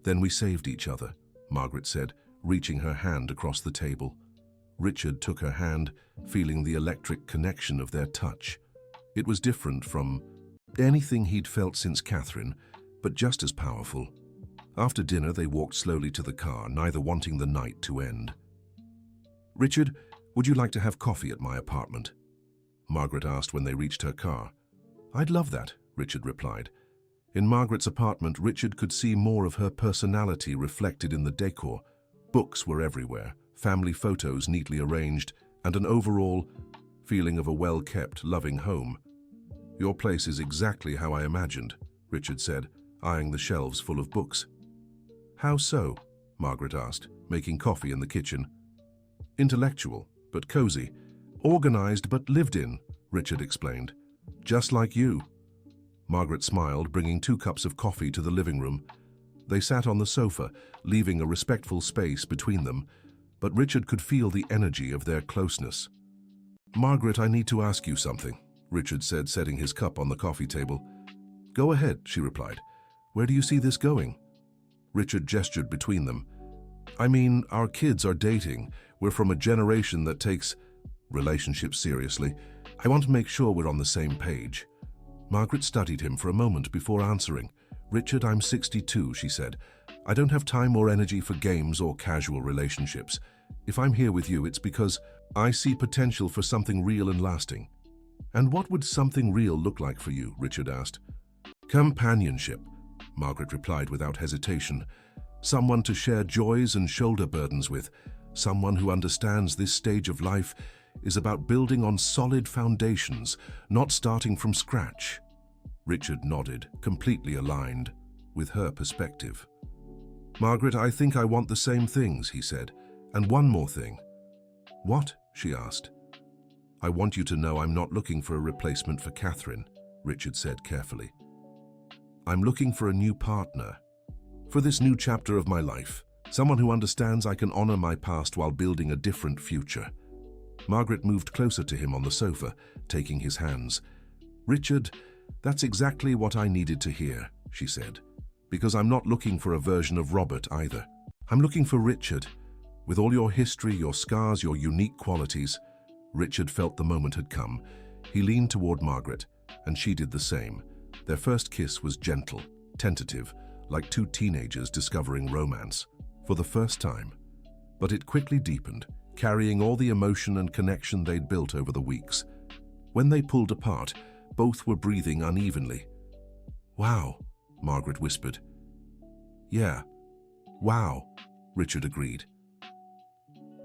"Then we saved each other," Margaret said, reaching her hand across the table. Richard took her hand, feeling the electric connection of their touch. It was different from anything he'd felt since Catherine, but just as powerful. After dinner, they walked slowly to the car, neither wanting the night to end. "Richard, would you like to have coffee at my apartment?" Margaret asked when they reached her car. "I'd love that," Richard replied. In Margaret's apartment, Richard could see more of her personality reflected in the decor. Books were everywhere, family photos neatly arranged, and an overall feeling of a well-kept, loving home. "Your place is exactly how I imagined," Richard said, eyeing the shelves full of books. "How so?" Margaret asked, making coffee in the kitchen. "Intellectual, but cozy. Organized, but lived in," Richard explained. "Just like you." Margaret smiled, bringing 2 cups of coffee to the living room. They sat on the sofa, leaving a respectful space between them, but Richard could feel the energy of their closeness. "Margaret, I need to ask you something," Richard said, setting his cup on the coffee table. "Go ahead," she replied. "Where do you see this going?" Richard gestured between them. "I mean, our kids are dating. We're from a generation that takes relationships seriously. I want to make sure we're on the same page." Margaret studied him for a moment before answering. "Richard, I'm 62, she said. "I don't have time or energy for games or casual relationships. If I'm here with you, it's because I see potential for something real and lasting." "And what would something real look like for you?" Richard asked. "Companionship," Margaret replied without hesitation. Someone to share joys and shoulder burdens with. Someone who understands this stage of life is about building on solid foundations, not starting from scratch. Richard nodded, completely aligned with her perspective. Margaret, I think I want the same things, he said. And one more thing. What? She asked. I want you to know I'm not looking for a replacement for Catherine, Richard said carefully. I'm looking for a new partner. For this new chapter of my life. Someone who understands I can honor my past while building a different future. Margaret moved closer to him on the sofa, taking his hands. Richard, that's exactly what I needed to hear, she said. Because I'm not looking for a version of Robert either. I'm looking for Richard. With all your history, your scars, your unique qualities. Richard felt the moment had come. He leaned toward Margaret, and she did the same. Their first kiss was gentle, tentative, like two teenagers discovering romance. For the first time. But it quickly deepened, carrying all the emotion and connection they'd built over the weeks. When they pulled apart, both were breathing unevenly. Wow, Margaret whispered. Yeah, wow, Richard agreed.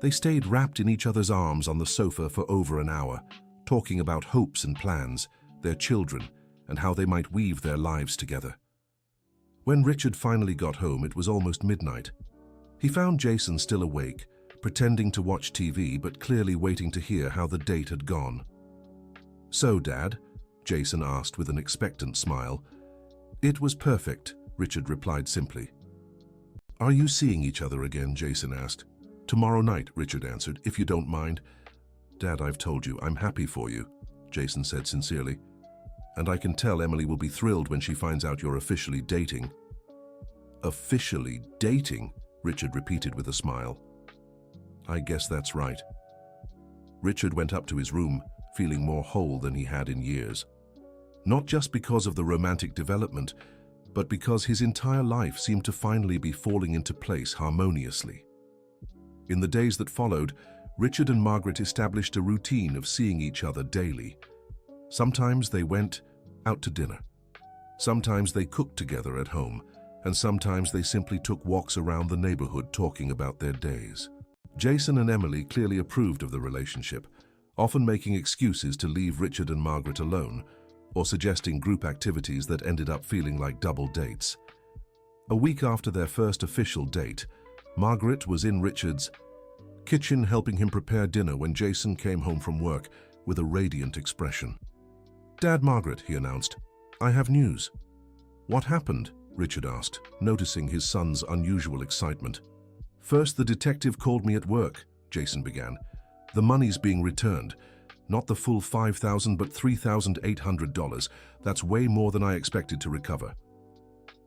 They stayed wrapped in each other's arms on the sofa for over an hour, talking about hopes and plans, their children, and how they might weave their lives together. When Richard finally got home, it was almost midnight. He found Jason still awake, pretending to watch TV but clearly waiting to hear how the date had gone. So, Dad? Jason asked with an expectant smile. It was perfect, Richard replied simply. Are you seeing each other again? Jason asked. Tomorrow night, Richard answered, if you don't mind. Dad, I've told you, I'm happy for you, Jason said sincerely. And I can tell Emily will be thrilled when she finds out you're officially dating. Officially dating? Richard repeated with a smile. I guess that's right. Richard went up to his room, feeling more whole than he had in years. Not just because of the romantic development, but because his entire life seemed to finally be falling into place harmoniously. In the days that followed, Richard and Margaret established a routine of seeing each other daily. Sometimes they went out to dinner. Sometimes they cooked together at home, and sometimes they simply took walks around the neighborhood talking about their days. Jason and Emily clearly approved of the relationship, often making excuses to leave Richard and Margaret alone, or suggesting group activities that ended up feeling like double dates. A week after their first official date, Margaret was in Richard's kitchen helping him prepare dinner when Jason came home from work with a radiant expression. Dad, Margaret, he announced, I have news. What happened? Richard asked, noticing his son's unusual excitement. First, the detective called me at work, Jason began. The money's being returned. Not the full $5,000, but $3,800. That's way more than I expected to recover.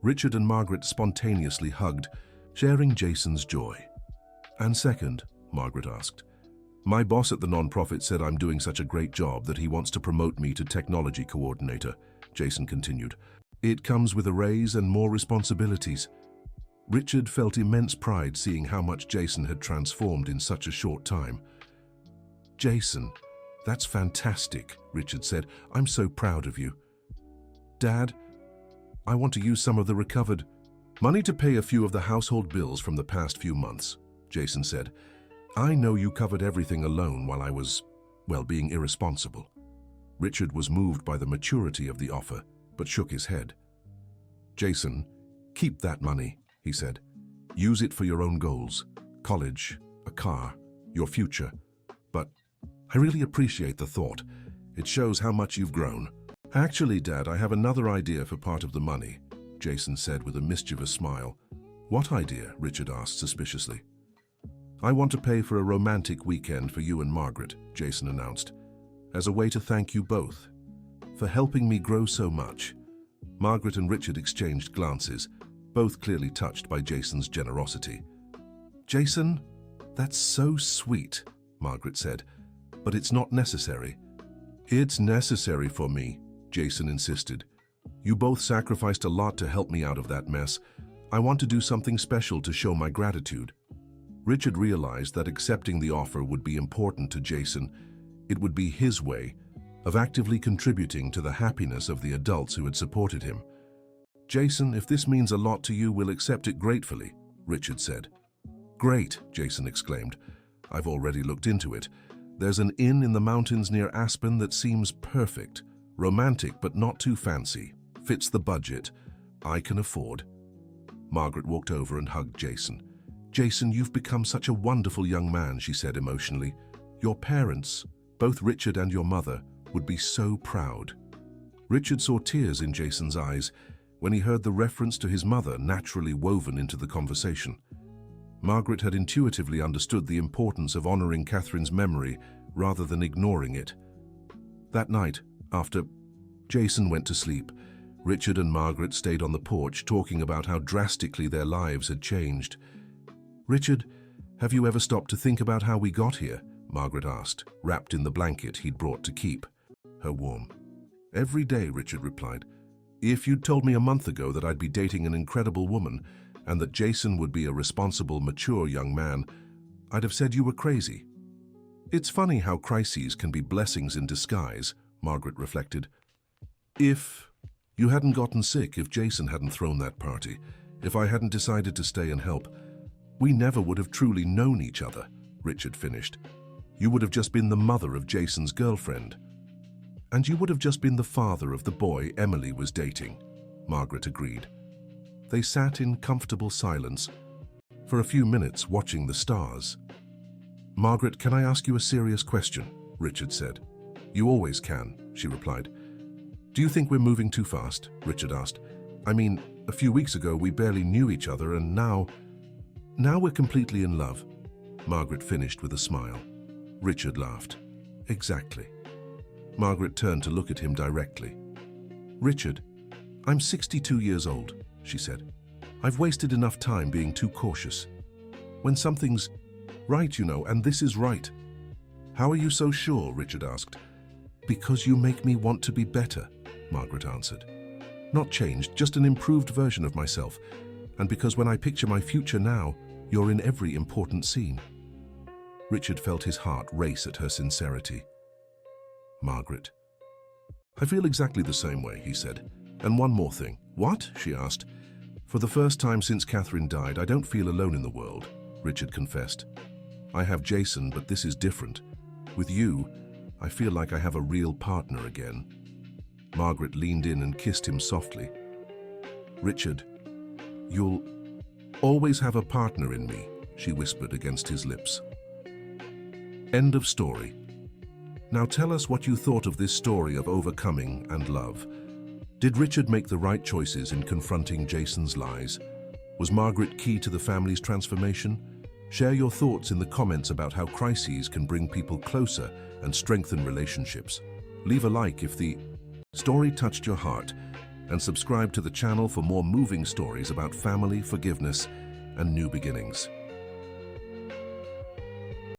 Richard and Margaret spontaneously hugged, sharing Jason's joy. And second, Margaret asked. My boss at the nonprofit said I'm doing such a great job that he wants to promote me to technology coordinator, Jason continued. It comes with a raise and more responsibilities. Richard felt immense pride seeing how much Jason had transformed in such a short time. Jason, that's fantastic, Richard said. I'm so proud of you. Dad, I want to use some of the recovered money to pay a few of the household bills from the past few months, Jason said. I know you covered everything alone while I was, well, being irresponsible. Richard was moved by the maturity of the offer, but shook his head. Jason, keep that money, he said. Use it for your own goals, college, a car, your future. But I really appreciate the thought. It shows how much you've grown. Actually, Dad, I have another idea for part of the money, Jason said with a mischievous smile. What idea? Richard asked suspiciously. I want to pay for a romantic weekend for you and Margaret, Jason announced, as a way to thank you both for helping me grow so much. Margaret and Richard exchanged glances, both clearly touched by Jason's generosity. Jason, that's so sweet, Margaret said, but it's not necessary. It's necessary for me, Jason insisted. You both sacrificed a lot to help me out of that mess. I want to do something special to show my gratitude. Richard realized that accepting the offer would be important to Jason. It would be his way of actively contributing to the happiness of the adults who had supported him. "Jason, if this means a lot to you, we'll accept it gratefully," Richard said. "Great," Jason exclaimed. "I've already looked into it. There's an inn in the mountains near Aspen that seems perfect. Romantic, but not too fancy. Fits the budget. I can afford." Margaret walked over and hugged Jason. "Jason, you've become such a wonderful young man," she said emotionally. "Your parents, both Richard and your mother, would be so proud." Richard saw tears in Jason's eyes when he heard the reference to his mother naturally woven into the conversation. Margaret had intuitively understood the importance of honoring Catherine's memory rather than ignoring it. That night, after Jason went to sleep, Richard and Margaret stayed on the porch talking about how drastically their lives had changed. "Richard, have you ever stopped to think about how we got here?" Margaret asked, wrapped in the blanket he'd brought to keep her warm. "Every day," Richard replied. "If you'd told me a month ago that I'd be dating an incredible woman and that Jason would be a responsible, mature young man, I'd have said you were crazy." "It's funny how crises can be blessings in disguise," Margaret reflected. "If you hadn't gotten sick, if Jason hadn't thrown that party, if I hadn't decided to stay and help, we never would have truly known each other," Richard finished. "You would have just been the mother of Jason's girlfriend. And you would have just been the father of the boy Emily was dating," Margaret agreed. They sat in comfortable silence for a few minutes watching the stars. "Margaret, can I ask you a serious question?" Richard said. "You always can," she replied. "Do you think we're moving too fast?" Richard asked. "I mean, a few weeks ago we barely knew each other and now we're completely in love." Margaret finished with a smile. Richard laughed. "Exactly." Margaret turned to look at him directly. "Richard, I'm 62 years old," she said. "I've wasted enough time being too cautious. When something's right, and this is right." "How are you so sure?" Richard asked. "Because you make me want to be better," Margaret answered. "Not changed, just an improved version of myself. And because when I picture my future now, you're in every important scene." Richard felt his heart race at her sincerity. "Margaret." "I feel exactly the same way," he said. "And one more thing." "What?" she asked. "For the first time since Catherine died, I don't feel alone in the world," Richard confessed. "I have Jason, but this is different. With you, I feel like I have a real partner again." Margaret leaned in and kissed him softly. "Richard, you'll always have a partner in me," she whispered against his lips. End of story. Now tell us what you thought of this story of overcoming and love. Did Richard make the right choices in confronting Jason's lies? Was Margaret key to the family's transformation? Share your thoughts in the comments about how crises can bring people closer and strengthen relationships. Leave a like if the story touched your heart, and subscribe to the channel for more moving stories about family, forgiveness, and new beginnings.